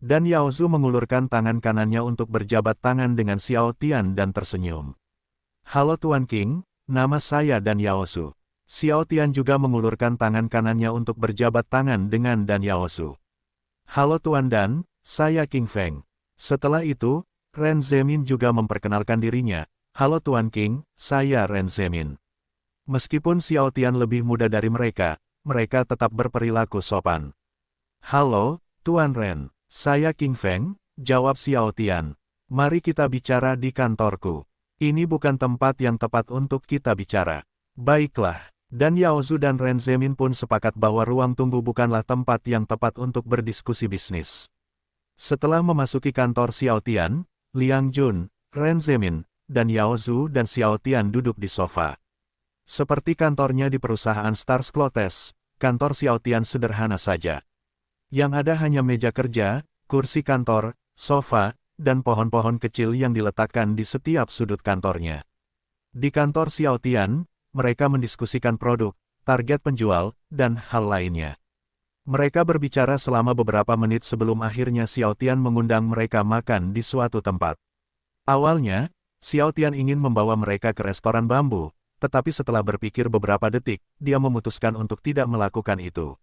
Dan Yaozu mengulurkan tangan kanannya untuk berjabat tangan dengan Xiao Tian dan tersenyum. Halo Tuan King, nama saya Dan Yaozu. Xiao Tian juga mengulurkan tangan kanannya untuk berjabat tangan dengan Dan Yaozu. Halo Tuan Dan, saya King Feng. Setelah itu, Ren Zemin juga memperkenalkan dirinya. Halo Tuan King, saya Ren Zemin. Meskipun Xiao Tian lebih muda dari mereka, mereka tetap berperilaku sopan. Halo, Tuan Ren. Saya King Feng, jawab Xiao Tian. Mari kita bicara di kantorku. Ini bukan tempat yang tepat untuk kita bicara. Baiklah. Dan Yaozu dan Ren Zemin pun sepakat bahwa ruang tunggu bukanlah tempat yang tepat untuk berdiskusi bisnis. Setelah memasuki kantor Xiao Tian, Liang Jun, Ren Zemin, dan Yaozu dan Xiao Tian duduk di sofa. Seperti kantornya di perusahaan Stars Clothes, kantor Xiao Tian sederhana saja. Yang ada hanya meja kerja, kursi kantor, sofa, dan pohon-pohon kecil yang diletakkan di setiap sudut kantornya. Di kantor Xiao Tian, mereka mendiskusikan produk, target penjual, dan hal lainnya. Mereka berbicara selama beberapa menit sebelum akhirnya Xiao Tian mengundang mereka makan di suatu tempat. Awalnya, Xiao Tian ingin membawa mereka ke restoran bambu, tetapi setelah berpikir beberapa detik, dia memutuskan untuk tidak melakukan itu.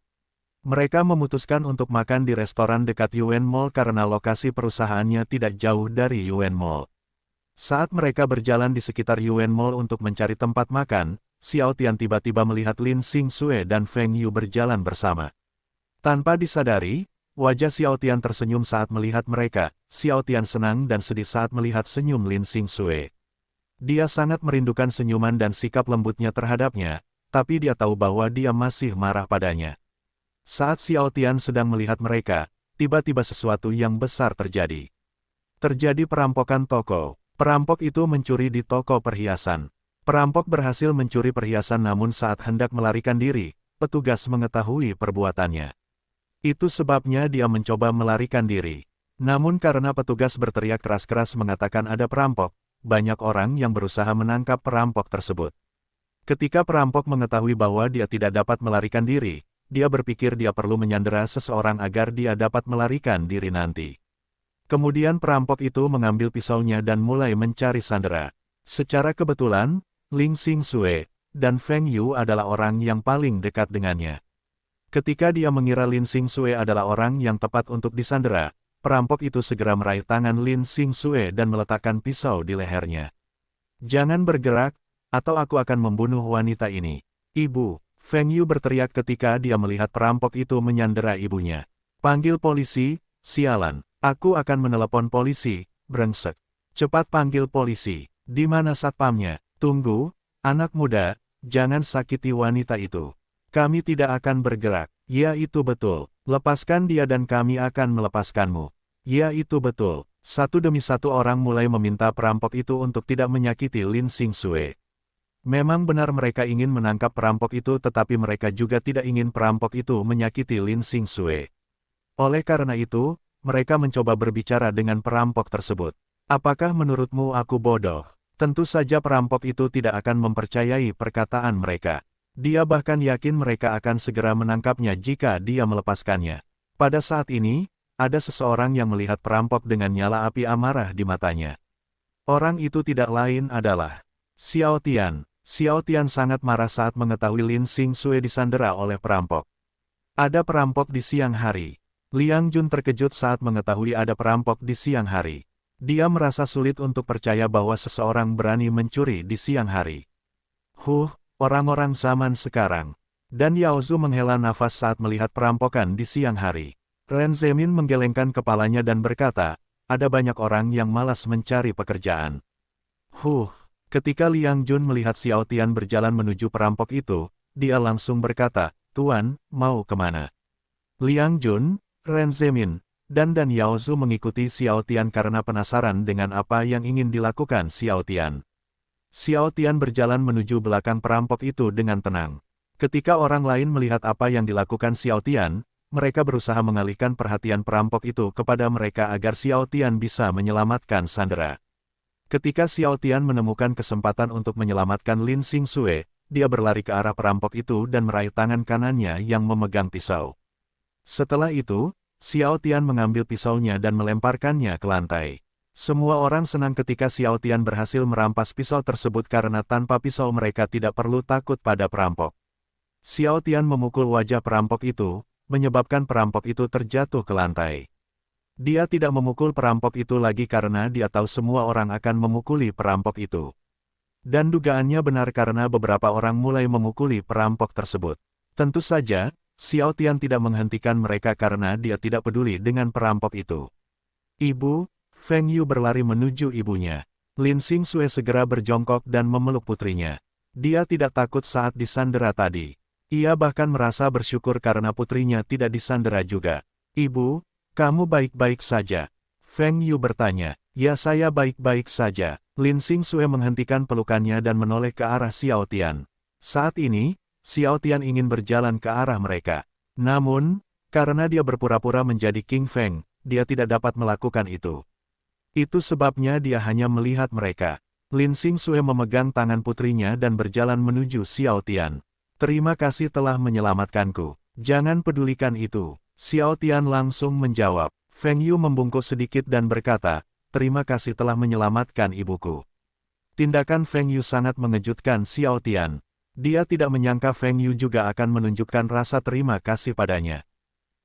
Mereka memutuskan untuk makan di restoran dekat Yuan Mall karena lokasi perusahaannya tidak jauh dari Yuan Mall. Saat mereka berjalan di sekitar Yuan Mall untuk mencari tempat makan, Xiao Tian tiba-tiba melihat Lin Xingxue dan Feng Yu berjalan bersama. Tanpa disadari, Wajah Xiao Tian tersenyum saat melihat mereka. Xiao Tian senang dan sedih saat melihat senyum Lin Xingxue. Dia sangat merindukan senyuman dan sikap lembutnya terhadapnya, tapi dia tahu bahwa dia masih marah padanya. Saat Xiao Tian sedang melihat mereka, tiba-tiba sesuatu yang besar terjadi. Terjadi perampokan toko. Perampok itu mencuri di toko perhiasan. Perampok berhasil mencuri perhiasan namun saat hendak melarikan diri, petugas mengetahui perbuatannya. Itu sebabnya dia mencoba melarikan diri. Namun karena petugas berteriak keras-keras mengatakan ada perampok, banyak orang yang berusaha menangkap perampok tersebut. Ketika perampok mengetahui bahwa dia tidak dapat melarikan diri, dia berpikir dia perlu menyandera seseorang agar dia dapat melarikan diri nanti. Kemudian perampok itu mengambil pisaunya dan mulai mencari sandera. Secara kebetulan, Lin Xingxue dan Feng Yu adalah orang yang paling dekat dengannya. Ketika dia mengira Lin Xingxue adalah orang yang tepat untuk disandera, perampok itu segera meraih tangan Lin Xingxue dan meletakkan pisau di lehernya. "Jangan bergerak, atau aku akan membunuh wanita ini." "Ibu!" Feng Yu berteriak ketika dia melihat perampok itu menyandera ibunya. "Panggil polisi, sialan. Aku akan menelepon polisi, brengsek. Cepat panggil polisi. Di mana satpamnya?" "Tunggu, anak muda, jangan sakiti wanita itu. Kami tidak akan bergerak." "Ya itu betul. Lepaskan dia dan kami akan melepaskanmu." "Ya itu betul." Satu demi satu orang mulai meminta perampok itu untuk tidak menyakiti Lin Xingxue. Memang benar mereka ingin menangkap perampok itu tetapi mereka juga tidak ingin perampok itu menyakiti Lin Xingxue. Oleh karena itu, mereka mencoba berbicara dengan perampok tersebut. "Apakah menurutmu aku bodoh?" Tentu saja perampok itu tidak akan mempercayai perkataan mereka. Dia bahkan yakin mereka akan segera menangkapnya jika dia melepaskannya. Pada saat ini, ada seseorang yang melihat perampok dengan nyala api amarah di matanya. Orang itu tidak lain adalah Xiao Tian. Xiao Tian sangat marah saat mengetahui Lin Xingxue disandera oleh perampok. Ada perampok di siang hari. Liang Jun terkejut saat mengetahui ada perampok di siang hari. Dia merasa sulit untuk percaya bahwa seseorang berani mencuri di siang hari. Orang-orang zaman sekarang. Dan Yao Zu menghela nafas saat melihat perampokan di siang hari. Ren Zemin menggelengkan kepalanya dan berkata, ada banyak orang yang malas mencari pekerjaan. Ketika Liang Jun melihat Xiao Tian berjalan menuju perampok itu, dia langsung berkata, "Tuan, mau kemana?" Liang Jun, Ren Zemin, dan Yao Zu mengikuti Xiao Tian karena penasaran dengan apa yang ingin dilakukan Xiao Tian. Xiao Tian berjalan menuju belakang perampok itu dengan tenang. Ketika orang lain melihat apa yang dilakukan Xiao Tian, mereka berusaha mengalihkan perhatian perampok itu kepada mereka agar Xiao Tian bisa menyelamatkan sandera. Ketika Xiao Tian menemukan kesempatan untuk menyelamatkan Lin Xingxue, dia berlari ke arah perampok itu dan meraih tangan kanannya yang memegang pisau. Setelah itu, Xiao Tian mengambil pisaunya dan melemparkannya ke lantai. Semua orang senang ketika Xiao Tian berhasil merampas pisau tersebut karena tanpa pisau mereka tidak perlu takut pada perampok. Xiao Tian memukul wajah perampok itu, menyebabkan perampok itu terjatuh ke lantai. Dia tidak memukul perampok itu lagi karena dia tahu semua orang akan memukuli perampok itu. Dan dugaannya benar karena beberapa orang mulai memukuli perampok tersebut. Tentu saja, Xiao Tian tidak menghentikan mereka karena dia tidak peduli dengan perampok itu. "Ibu," Feng Yu berlari menuju ibunya. Lin Xingxue segera berjongkok dan memeluk putrinya. Dia tidak takut saat disandera tadi. Ia bahkan merasa bersyukur karena putrinya tidak disandera juga. "Ibu, kamu baik-baik saja?" Feng Yu bertanya. "Ya, saya baik-baik saja." Lin Xingxue menghentikan pelukannya dan menoleh ke arah Xiao Tian. Saat ini, Xiao Tian ingin berjalan ke arah mereka. Namun, karena dia berpura-pura menjadi King Feng, dia tidak dapat melakukan itu. Itu sebabnya dia hanya melihat mereka. Lin Xingxue memegang tangan putrinya dan berjalan menuju Xiao Tian. "Terima kasih telah menyelamatkanku. Jangan pedulikan itu." Xiao Tian langsung menjawab. Feng Yu membungkuk sedikit dan berkata, "Terima kasih telah menyelamatkan ibuku." Tindakan Feng Yu sangat mengejutkan Xiao Tian. Dia tidak menyangka Feng Yu juga akan menunjukkan rasa terima kasih padanya.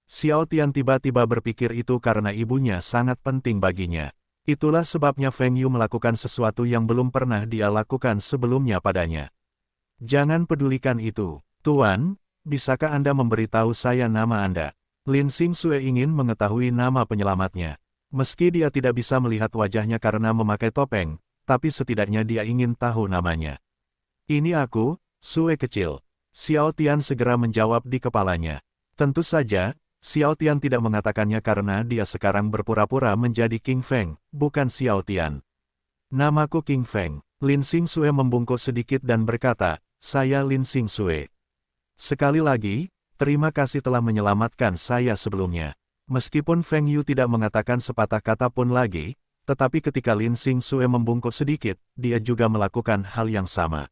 Xiao Tian tiba-tiba berpikir itu karena ibunya sangat penting baginya. Itulah sebabnya Feng Yu melakukan sesuatu yang belum pernah dia lakukan sebelumnya padanya. "Jangan pedulikan itu. Tuan, bisakah Anda memberitahu saya nama Anda?" Lin Xingxue ingin mengetahui nama penyelamatnya. Meski dia tidak bisa melihat wajahnya karena memakai topeng, tapi setidaknya dia ingin tahu namanya. Ini aku, Sue kecil. Xiao Tian segera menjawab di kepalanya. Tentu saja, Xiao Tian tidak mengatakannya karena dia sekarang berpura-pura menjadi King Feng, bukan Xiao Tian. Namaku King Feng. Lin Xingxue membungkuk sedikit dan berkata, saya Lin Xingxue. Sekali lagi, terima kasih telah menyelamatkan saya sebelumnya. Meskipun Feng Yu tidak mengatakan sepatah kata pun lagi, tetapi ketika Lin Xingxue membungkuk sedikit, dia juga melakukan hal yang sama.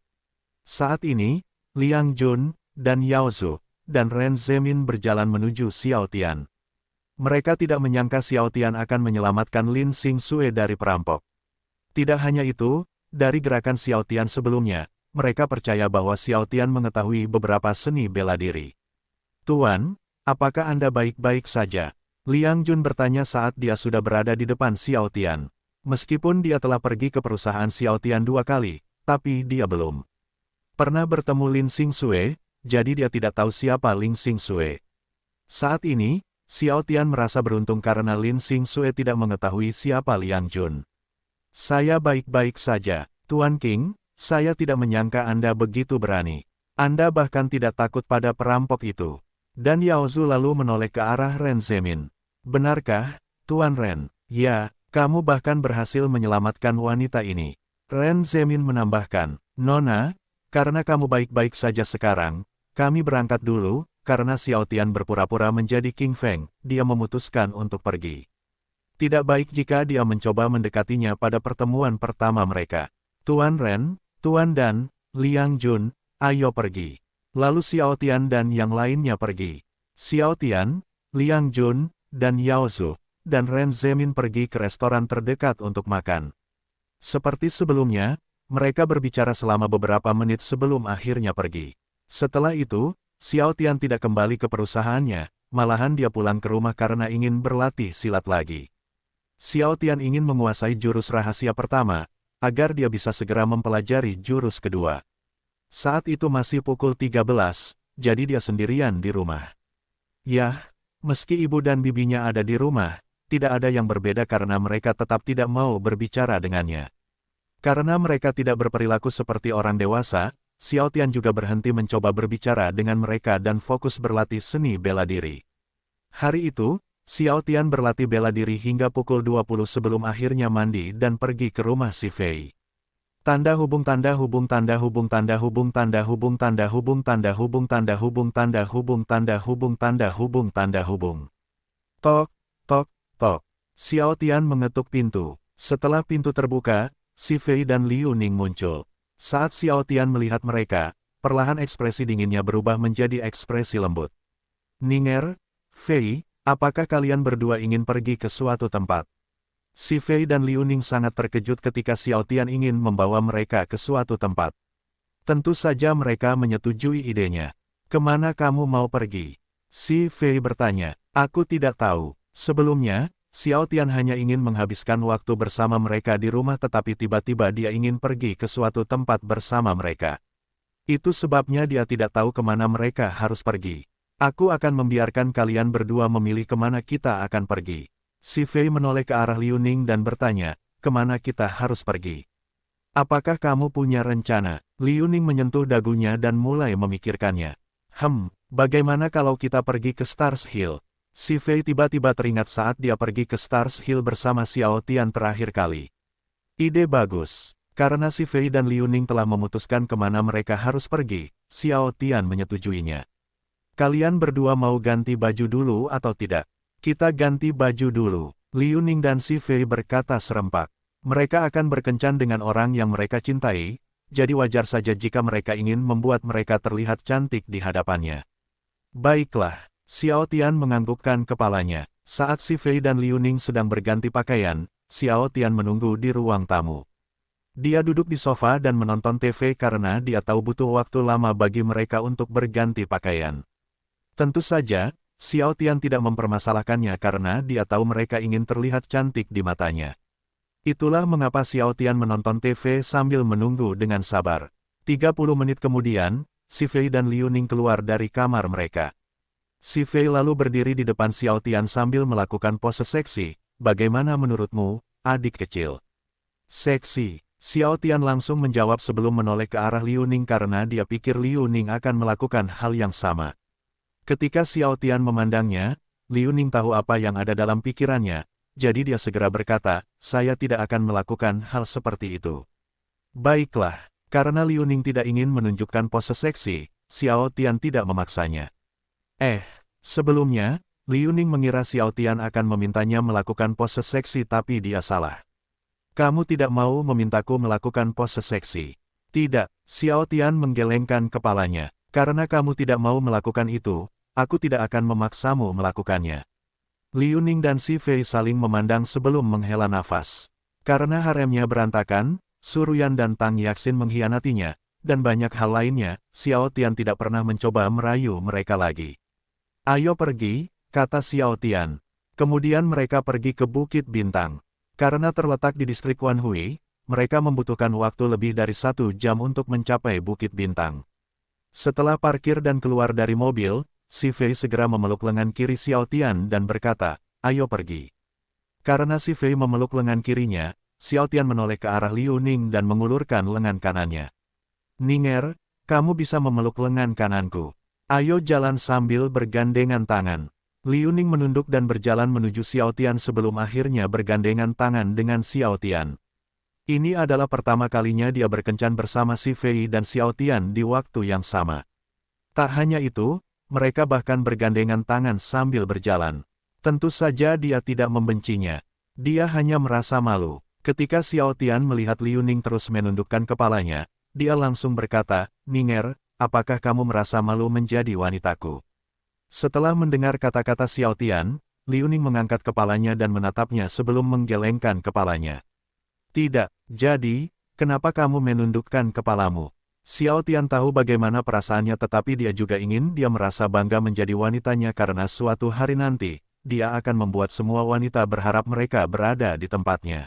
Saat ini, Liang Jun, dan Yao Zhu, dan Ren Zemin berjalan menuju Xiao Tian. Mereka tidak menyangka Xiao Tian akan menyelamatkan Lin Xingxue dari perampok. Tidak hanya itu, dari gerakan Xiao Tian sebelumnya, mereka percaya bahwa Xiao Tian mengetahui beberapa seni bela diri. Tuan, apakah Anda baik-baik saja? Liang Jun bertanya saat dia sudah berada di depan Xiao Tian. Meskipun dia telah pergi ke perusahaan Xiao Tian 2 kali, tapi dia belum pernah bertemu Lin Xingxue, jadi dia tidak tahu siapa Lin Xingxue. Saat ini, Xiao Tian merasa beruntung karena Lin Xingxue tidak mengetahui siapa Liang Jun. Saya baik-baik saja, Tuan King, saya tidak menyangka Anda begitu berani. Anda bahkan tidak takut pada perampok itu. Dan Yao Zhu lalu menoleh ke arah Ren Zemin. Benarkah, Tuan Ren? Ya, kamu bahkan berhasil menyelamatkan wanita ini. Ren Zemin menambahkan, Nona, karena kamu baik-baik saja sekarang, kami berangkat dulu, karena Xiao Tian berpura-pura menjadi King Feng, dia memutuskan untuk pergi. Tidak baik jika dia mencoba mendekatinya pada pertemuan pertama mereka. Tuan Ren, Tuan Dan, Liang Jun, ayo pergi. Lalu Xiao Tian dan yang lainnya pergi. Xiao Tian, Liang Jun, dan Yao Zhu, dan Ren Zemin pergi ke restoran terdekat untuk makan. Seperti sebelumnya, mereka berbicara selama beberapa menit sebelum akhirnya pergi. Setelah itu, Xiao Tian tidak kembali ke perusahaannya, malahan dia pulang ke rumah karena ingin berlatih silat lagi. Xiao Tian ingin menguasai jurus rahasia pertama, agar dia bisa segera mempelajari jurus kedua. Saat itu masih pukul 13, jadi dia sendirian di rumah. Yah, meski ibu dan bibinya ada di rumah, tidak ada yang berbeda karena mereka tetap tidak mau berbicara dengannya. Karena mereka tidak berperilaku seperti orang dewasa, Xiao Tian juga berhenti mencoba berbicara dengan mereka dan fokus berlatih seni bela diri. Hari itu, Xiao Tian berlatih bela diri hingga pukul 20 sebelum akhirnya mandi dan pergi ke rumah si Fei. Tanda hubung tanda hubung tanda hubung tanda hubung tanda hubung tanda hubung tanda hubung tanda hubung tanda hubung tanda hubung tanda hubung tanda hubung. Tok, tok, tok. Xiao Tian mengetuk pintu. Setelah pintu terbuka, si Fei dan Liu Ning muncul. Saat Xiao Tian melihat mereka, perlahan ekspresi dinginnya berubah menjadi ekspresi lembut. Ninger, Fei, apakah kalian berdua ingin pergi ke suatu tempat? Si Fei dan Liu Ning sangat terkejut ketika Xiao Tian ingin membawa mereka ke suatu tempat. Tentu saja mereka menyetujui idenya. Kemana kamu mau pergi? Si Fei bertanya. Aku tidak tahu. Sebelumnya, Xiao Tian hanya ingin menghabiskan waktu bersama mereka di rumah tetapi tiba-tiba dia ingin pergi ke suatu tempat bersama mereka. Itu sebabnya dia tidak tahu kemana mereka harus pergi. Aku akan membiarkan kalian berdua memilih kemana kita akan pergi. Si Fei menoleh ke arah Liu Ning dan bertanya, kemana kita harus pergi? Apakah kamu punya rencana? Liu Ning menyentuh dagunya dan mulai memikirkannya. Bagaimana kalau kita pergi ke Stars Hill? Si Fei tiba-tiba teringat saat dia pergi ke Stars Hill bersama Xiao Tian terakhir kali. Ide bagus. Karena si Fei dan Liu Ning telah memutuskan kemana mereka harus pergi, Xiao Tian menyetujuinya. Kalian berdua mau ganti baju dulu atau tidak? Kita ganti baju dulu. Liu Ning dan si Fei berkata serempak. Mereka akan berkencan dengan orang yang mereka cintai, jadi wajar saja jika mereka ingin membuat mereka terlihat cantik di hadapannya. Baiklah, Xiao Tian menganggukkan kepalanya. Saat si Fei dan Liu Ning sedang berganti pakaian, Xiao Tian menunggu di ruang tamu. Dia duduk di sofa dan menonton TV karena dia tahu butuh waktu lama bagi mereka untuk berganti pakaian. Tentu saja, Xiao Tian tidak mempermasalahkannya karena dia tahu mereka ingin terlihat cantik di matanya. Itulah mengapa Xiao Tian menonton TV sambil menunggu dengan sabar. 30 menit kemudian, si Fei dan Liu Ning keluar dari kamar mereka. Si Fei lalu berdiri di depan Xiao Tian sambil melakukan pose seksi. Bagaimana menurutmu, adik kecil? Seksi. Xiao Tian langsung menjawab sebelum menoleh ke arah Liu Ning karena dia pikir Liu Ning akan melakukan hal yang sama. Ketika Xiao Tian memandangnya, Liu Ning tahu apa yang ada dalam pikirannya, jadi dia segera berkata, saya tidak akan melakukan hal seperti itu. Baiklah, karena Liu Ning tidak ingin menunjukkan pose seksi, Xiao Tian tidak memaksanya. Sebelumnya, Liu Ning mengira Xiao Tian akan memintanya melakukan pose seksi tapi dia salah. Kamu tidak mau memintaku melakukan pose seksi. Tidak, Xiao Tian menggelengkan kepalanya. Karena kamu tidak mau melakukan itu, aku tidak akan memaksamu melakukannya. Liu Ning dan Si Fei saling memandang sebelum menghela nafas. Karena haremnya berantakan, Su Ruyan dan Tang Yaxin mengkhianatinya, dan banyak hal lainnya, Xiao Tian tidak pernah mencoba merayu mereka lagi. Ayo pergi, kata Xiao Tian. Kemudian mereka pergi ke Bukit Bintang. Karena terletak di distrik Wanhui, mereka membutuhkan waktu lebih dari 1 jam untuk mencapai Bukit Bintang. Setelah parkir dan keluar dari mobil, Si Fei segera memeluk lengan kiri Xiao Tian dan berkata, ayo pergi. Karena Si Fei memeluk lengan kirinya, Xiao Tian menoleh ke arah Liu Ning dan mengulurkan lengan kanannya. Ninger, kamu bisa memeluk lengan kananku. Ayo jalan sambil bergandengan tangan. Liu Ning menunduk dan berjalan menuju Xiao Tian sebelum akhirnya bergandengan tangan dengan Xiao Tian. Ini adalah pertama kalinya dia berkencan bersama Si Fei dan Xiao Tian di waktu yang sama. Tak hanya itu, mereka bahkan bergandengan tangan sambil berjalan. Tentu saja dia tidak membencinya. Dia hanya merasa malu. Ketika Xiao Tian melihat Liu Ning terus menundukkan kepalanya, dia langsung berkata, Ninger, apakah kamu merasa malu menjadi wanitaku? Setelah mendengar kata-kata Xiao Tian, Liu Ning mengangkat kepalanya dan menatapnya sebelum menggelengkan kepalanya. Tidak, jadi, kenapa kamu menundukkan kepalamu? Xiao Tian tahu bagaimana perasaannya tetapi dia juga ingin dia merasa bangga menjadi wanitanya karena suatu hari nanti, dia akan membuat semua wanita berharap mereka berada di tempatnya.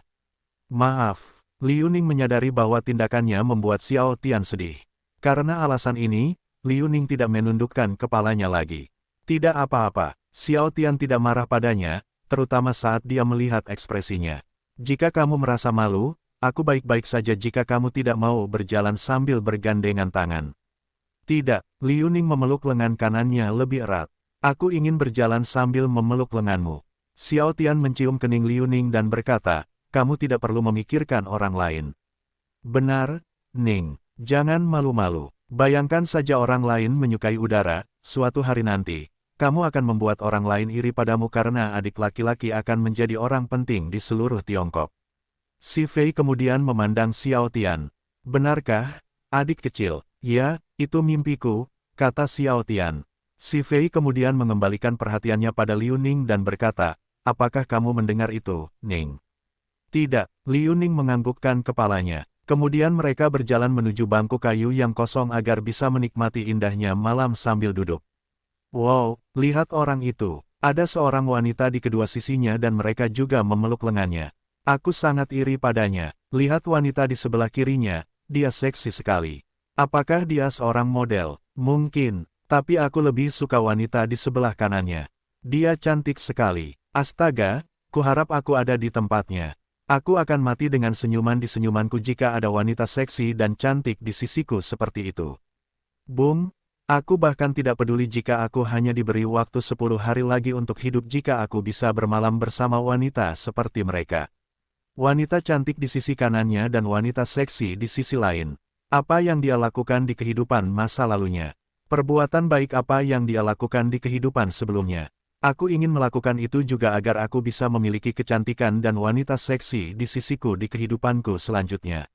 Maaf, Liu Ning menyadari bahwa tindakannya membuat Xiao Tian sedih. Karena alasan ini, Liu Ning tidak menundukkan kepalanya lagi. Tidak apa-apa, Xiao Tian tidak marah padanya, terutama saat dia melihat ekspresinya. Jika kamu merasa malu, aku baik-baik saja jika kamu tidak mau berjalan sambil bergandengan tangan. Tidak, Liu Ning memeluk lengan kanannya lebih erat. Aku ingin berjalan sambil memeluk lenganmu. Xiao Tian mencium kening Liu Ning dan berkata, kamu tidak perlu memikirkan orang lain. Benar, Ning, jangan malu-malu. Bayangkan saja orang lain menyukai udara, suatu hari nanti. Kamu akan membuat orang lain iri padamu karena adik laki-laki akan menjadi orang penting di seluruh Tiongkok. Si Fei kemudian memandang Xiao Tian. Benarkah, adik kecil? Ya, itu mimpiku, kata Xiao Tian. Si Fei kemudian mengembalikan perhatiannya pada Liu Ning dan berkata, apakah kamu mendengar itu, Ning? Tidak, Liu Ning menganggukkan kepalanya. Kemudian mereka berjalan menuju bangku kayu yang kosong agar bisa menikmati indahnya malam sambil duduk. Wow, lihat orang itu. Ada seorang wanita di kedua sisinya dan mereka juga memeluk lengannya. Aku sangat iri padanya. Lihat wanita di sebelah kirinya, dia seksi sekali. Apakah dia seorang model? Mungkin, tapi aku lebih suka wanita di sebelah kanannya. Dia cantik sekali. Astaga, kuharap aku ada di tempatnya. Aku akan mati dengan senyuman di senyumanku jika ada wanita seksi dan cantik di sisiku seperti itu. Boom! Aku bahkan tidak peduli jika aku hanya diberi waktu 10 hari lagi untuk hidup jika aku bisa bermalam bersama wanita seperti mereka. Wanita cantik di sisi kanannya dan wanita seksi di sisi lain. Apa yang dia lakukan di kehidupan masa lalunya? Perbuatan baik apa yang dia lakukan di kehidupan sebelumnya? Aku ingin melakukan itu juga agar aku bisa memiliki kecantikan dan wanita seksi di sisiku di kehidupanku selanjutnya.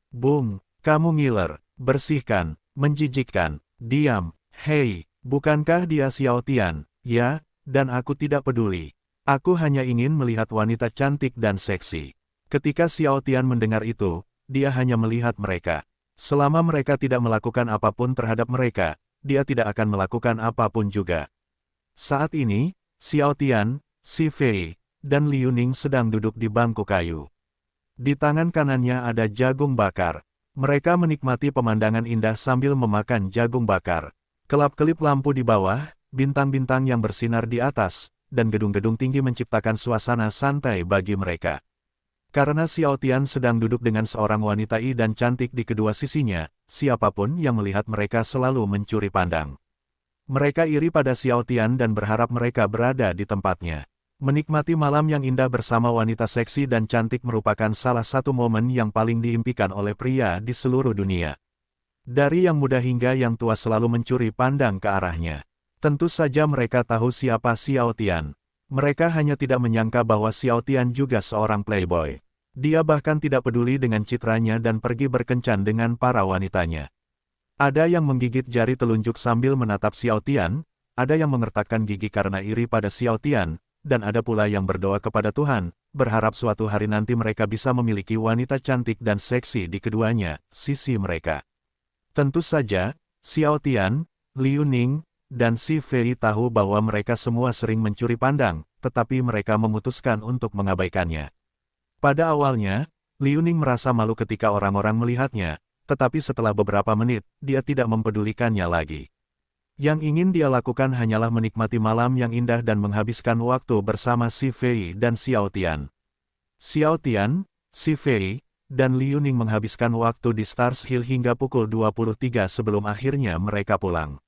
Boom, kamu ngiler, bersihkan, menjijikkan. Diam, hei, bukankah dia Xiao Tian? Ya, dan aku tidak peduli. Aku hanya ingin melihat wanita cantik dan seksi. Ketika Xiao Tian mendengar itu, dia hanya melihat mereka. Selama mereka tidak melakukan apapun terhadap mereka, dia tidak akan melakukan apapun juga. Saat ini, Xiao Tian, Si Fei, dan Liu Ning sedang duduk di bangku kayu. Di tangan kanannya ada jagung bakar. Mereka menikmati pemandangan indah sambil memakan jagung bakar. Kelap-kelip lampu di bawah, bintang-bintang yang bersinar di atas, dan gedung-gedung tinggi menciptakan suasana santai bagi mereka. Karena Xiao Tian sedang duduk dengan seorang wanita dan cantik di kedua sisinya, siapapun yang melihat mereka selalu mencuri pandang. Mereka iri pada Xiao Tian dan berharap mereka berada di tempatnya. Menikmati malam yang indah bersama wanita seksi dan cantik merupakan salah satu momen yang paling diimpikan oleh pria di seluruh dunia. Dari yang muda hingga yang tua selalu mencuri pandang ke arahnya. Tentu saja mereka tahu siapa Xiao Tian. Mereka hanya tidak menyangka bahwa Xiao Tian juga seorang playboy. Dia bahkan tidak peduli dengan citranya dan pergi berkencan dengan para wanitanya. Ada yang menggigit jari telunjuk sambil menatap Xiao Tian, ada yang mengertakkan gigi karena iri pada Xiao Tian, dan ada pula yang berdoa kepada Tuhan, berharap suatu hari nanti mereka bisa memiliki wanita cantik dan seksi di keduanya, sisi mereka. Tentu saja, Xiao Tian, Liu Ning, dan Si Fei tahu bahwa mereka semua sering mencuri pandang, tetapi mereka memutuskan untuk mengabaikannya. Pada awalnya, Liu Ning merasa malu ketika orang-orang melihatnya, tetapi setelah beberapa menit, dia tidak mempedulikannya lagi. Yang ingin dia lakukan hanyalah menikmati malam yang indah dan menghabiskan waktu bersama Si Fei dan Xiao Tian. Xiao Tian, Si Fei, dan Liu Ning menghabiskan waktu di Stars Hill hingga pukul 23 sebelum akhirnya mereka pulang.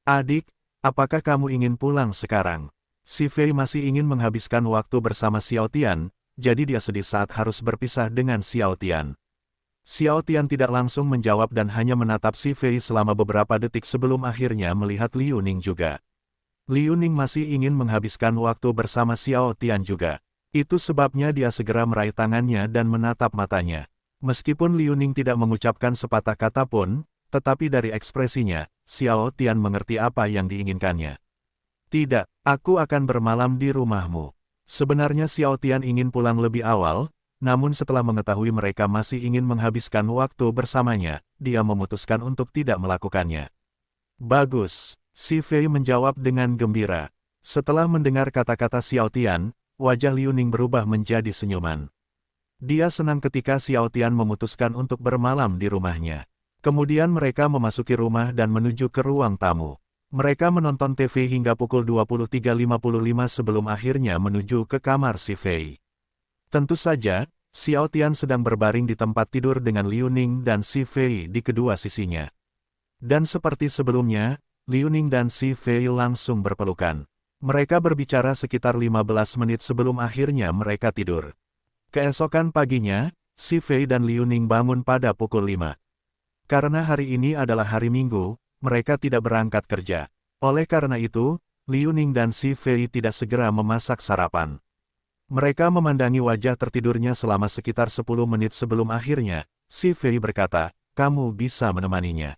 Adik, apakah kamu ingin pulang sekarang? Si Fei masih ingin menghabiskan waktu bersama Xiao Tian, jadi dia sedih saat harus berpisah dengan Xiao Tian. Xiao Tian tidak langsung menjawab dan hanya menatap Si Fei selama beberapa detik sebelum akhirnya melihat Liu Ning juga. Liu Ning masih ingin menghabiskan waktu bersama Xiao Tian juga. Itu sebabnya dia segera meraih tangannya dan menatap matanya. Meskipun Liu Ning tidak mengucapkan sepatah kata pun, tetapi dari ekspresinya, Xiao Tian mengerti apa yang diinginkannya. Tidak, aku akan bermalam di rumahmu. Sebenarnya Xiao Tian ingin pulang lebih awal, namun setelah mengetahui mereka masih ingin menghabiskan waktu bersamanya, dia memutuskan untuk tidak melakukannya. Bagus, Si Fei menjawab dengan gembira. Setelah mendengar kata-kata Xiao Tian, wajah Liu Ning berubah menjadi senyuman. Dia senang ketika Xiao Tian memutuskan untuk bermalam di rumahnya. Kemudian mereka memasuki rumah dan menuju ke ruang tamu. Mereka menonton TV hingga pukul 23.55 sebelum akhirnya menuju ke kamar Si Fei. Tentu saja, Xiao Tian sedang berbaring di tempat tidur dengan Liu Ning dan Si Fei di kedua sisinya. Dan seperti sebelumnya, Liu Ning dan Si Fei langsung berpelukan. Mereka berbicara sekitar 15 menit sebelum akhirnya mereka tidur. Keesokan paginya, Si Fei dan Liu Ning bangun pada pukul 5. Karena hari ini adalah hari Minggu, mereka tidak berangkat kerja. Oleh karena itu, Liu Ning dan Si Fei tidak segera memasak sarapan. Mereka memandangi wajah tertidurnya selama sekitar 10 menit sebelum akhirnya, Si Fei berkata, kamu bisa menemaninya.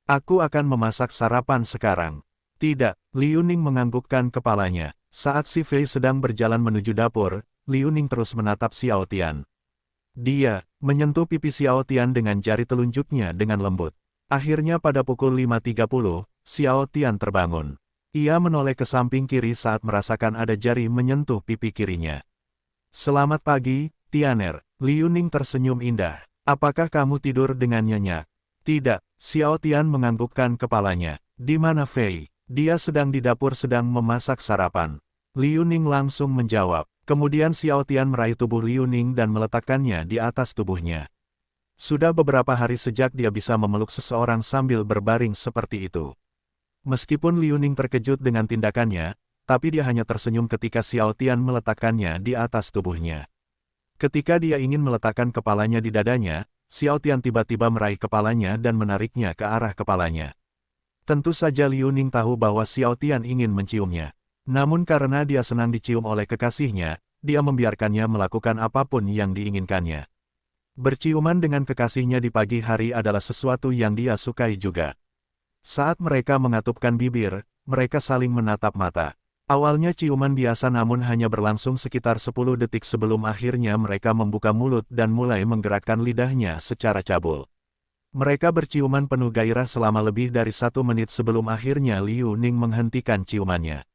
Aku akan memasak sarapan sekarang. Tidak, Liu Ning menganggukkan kepalanya. Saat Si Fei sedang berjalan menuju dapur, Liu Ning terus menatap Xiao Tian. Dia menyentuh pipi Xiao Tian dengan jari telunjuknya dengan lembut. Akhirnya pada pukul 5.30, Xiao Tian terbangun. Ia menoleh ke samping kiri saat merasakan ada jari menyentuh pipi kirinya. Selamat pagi, Tianer. Liu Ning tersenyum indah. Apakah kamu tidur dengan nyenyak? Tidak, Xiao Tian menganggukkan kepalanya. Di mana Fei? Dia sedang di dapur sedang memasak sarapan. Liu Ning langsung menjawab. Kemudian Xiao Tian meraih tubuh Liu Ning dan meletakkannya di atas tubuhnya. Sudah beberapa hari sejak dia bisa memeluk seseorang sambil berbaring seperti itu. Meskipun Liu Ning terkejut dengan tindakannya, tapi dia hanya tersenyum ketika Xiao Tian meletakkannya di atas tubuhnya. Ketika dia ingin meletakkan kepalanya di dadanya, Xiao Tian tiba-tiba meraih kepalanya dan menariknya ke arah kepalanya. Tentu saja Liu Ning tahu bahwa Xiao Tian ingin menciumnya. Namun karena dia senang dicium oleh kekasihnya, dia membiarkannya melakukan apapun yang diinginkannya. Berciuman dengan kekasihnya di pagi hari adalah sesuatu yang dia sukai juga. Saat mereka mengatupkan bibir, mereka saling menatap mata. Awalnya ciuman biasa namun hanya berlangsung sekitar 10 detik sebelum akhirnya mereka membuka mulut dan mulai menggerakkan lidahnya secara cabul. Mereka berciuman penuh gairah selama lebih dari 1 menit sebelum akhirnya Liu Ning menghentikan ciumannya.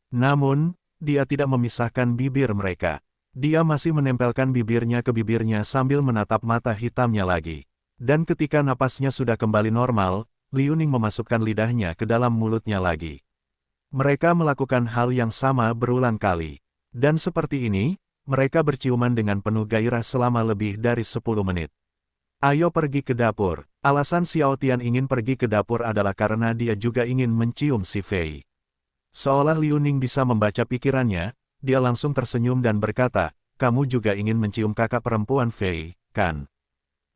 Namun, dia tidak memisahkan bibir mereka. Dia masih menempelkan bibirnya ke bibirnya sambil menatap mata hitamnya lagi. Dan ketika napasnya sudah kembali normal, Liu Ning memasukkan lidahnya ke dalam mulutnya lagi. Mereka melakukan hal yang sama berulang kali. Dan seperti ini, mereka berciuman dengan penuh gairah selama lebih dari 10 menit. Ayo pergi ke dapur. Alasan Xiao Tian ingin pergi ke dapur adalah karena dia juga ingin mencium si Fei. Seolah Liu Ning bisa membaca pikirannya, dia langsung tersenyum dan berkata, kamu juga ingin mencium kakak perempuan Fei, kan?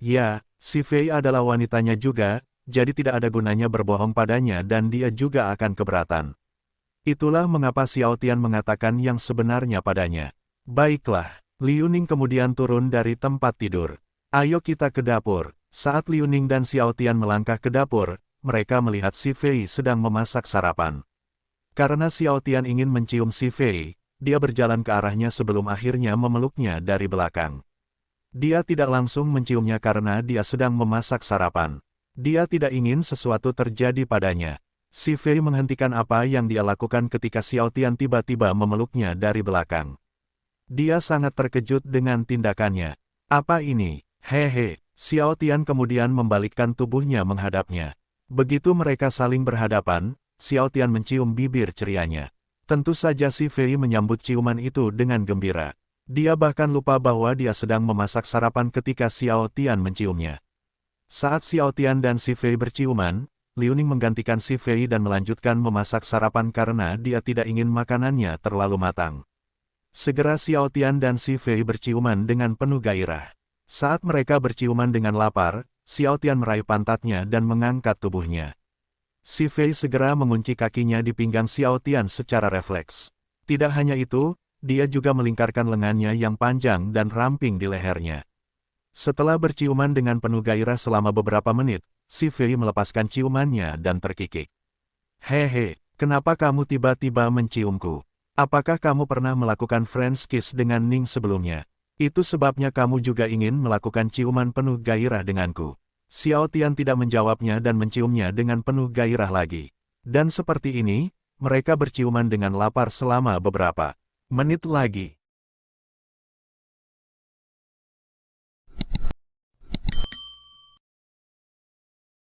Ya, si Fei adalah wanitanya juga, jadi tidak ada gunanya berbohong padanya dan dia juga akan keberatan. Itulah mengapa Xiao Tian mengatakan yang sebenarnya padanya. Baiklah, Liu Ning kemudian turun dari tempat tidur. Ayo kita ke dapur. Saat Liu Ning dan Xiao Tian melangkah ke dapur, mereka melihat si Fei sedang memasak sarapan. Karena Xiao Tian ingin mencium si Fei, dia berjalan ke arahnya sebelum akhirnya memeluknya dari belakang. Dia tidak langsung menciumnya karena dia sedang memasak sarapan. Dia tidak ingin sesuatu terjadi padanya. Si Fei menghentikan apa yang dia lakukan ketika Xiao Tian tiba-tiba memeluknya dari belakang. Dia sangat terkejut dengan tindakannya. Apa ini? Hehe, Xiao Tian kemudian membalikkan tubuhnya menghadapnya. Begitu mereka saling berhadapan, Xiao Tian mencium bibir cerianya. Tentu saja si Fei menyambut ciuman itu dengan gembira. Dia bahkan lupa bahwa dia sedang memasak sarapan ketika Xiao Tian menciumnya. Saat Xiao Tian dan si Fei berciuman, Liu Ning menggantikan si Fei dan melanjutkan memasak sarapan karena dia tidak ingin makanannya terlalu matang. Segera Xiao Tian dan si Fei berciuman dengan penuh gairah. Saat mereka berciuman dengan lapar, Xiao Tian meraih pantatnya dan mengangkat tubuhnya. Si Fei segera mengunci kakinya di pinggang Xiao Tian secara refleks. Tidak hanya itu, dia juga melingkarkan lengannya yang panjang dan ramping di lehernya. Setelah berciuman dengan penuh gairah selama beberapa menit, si Fei melepaskan ciumannya dan terkikik. Hehe, kenapa kamu tiba-tiba menciumku? Apakah kamu pernah melakukan French kiss dengan Ning sebelumnya? Itu sebabnya kamu juga ingin melakukan ciuman penuh gairah denganku. Xiao Tian tidak menjawabnya dan menciumnya dengan penuh gairah lagi. Dan seperti ini, mereka berciuman dengan lapar selama beberapa menit lagi.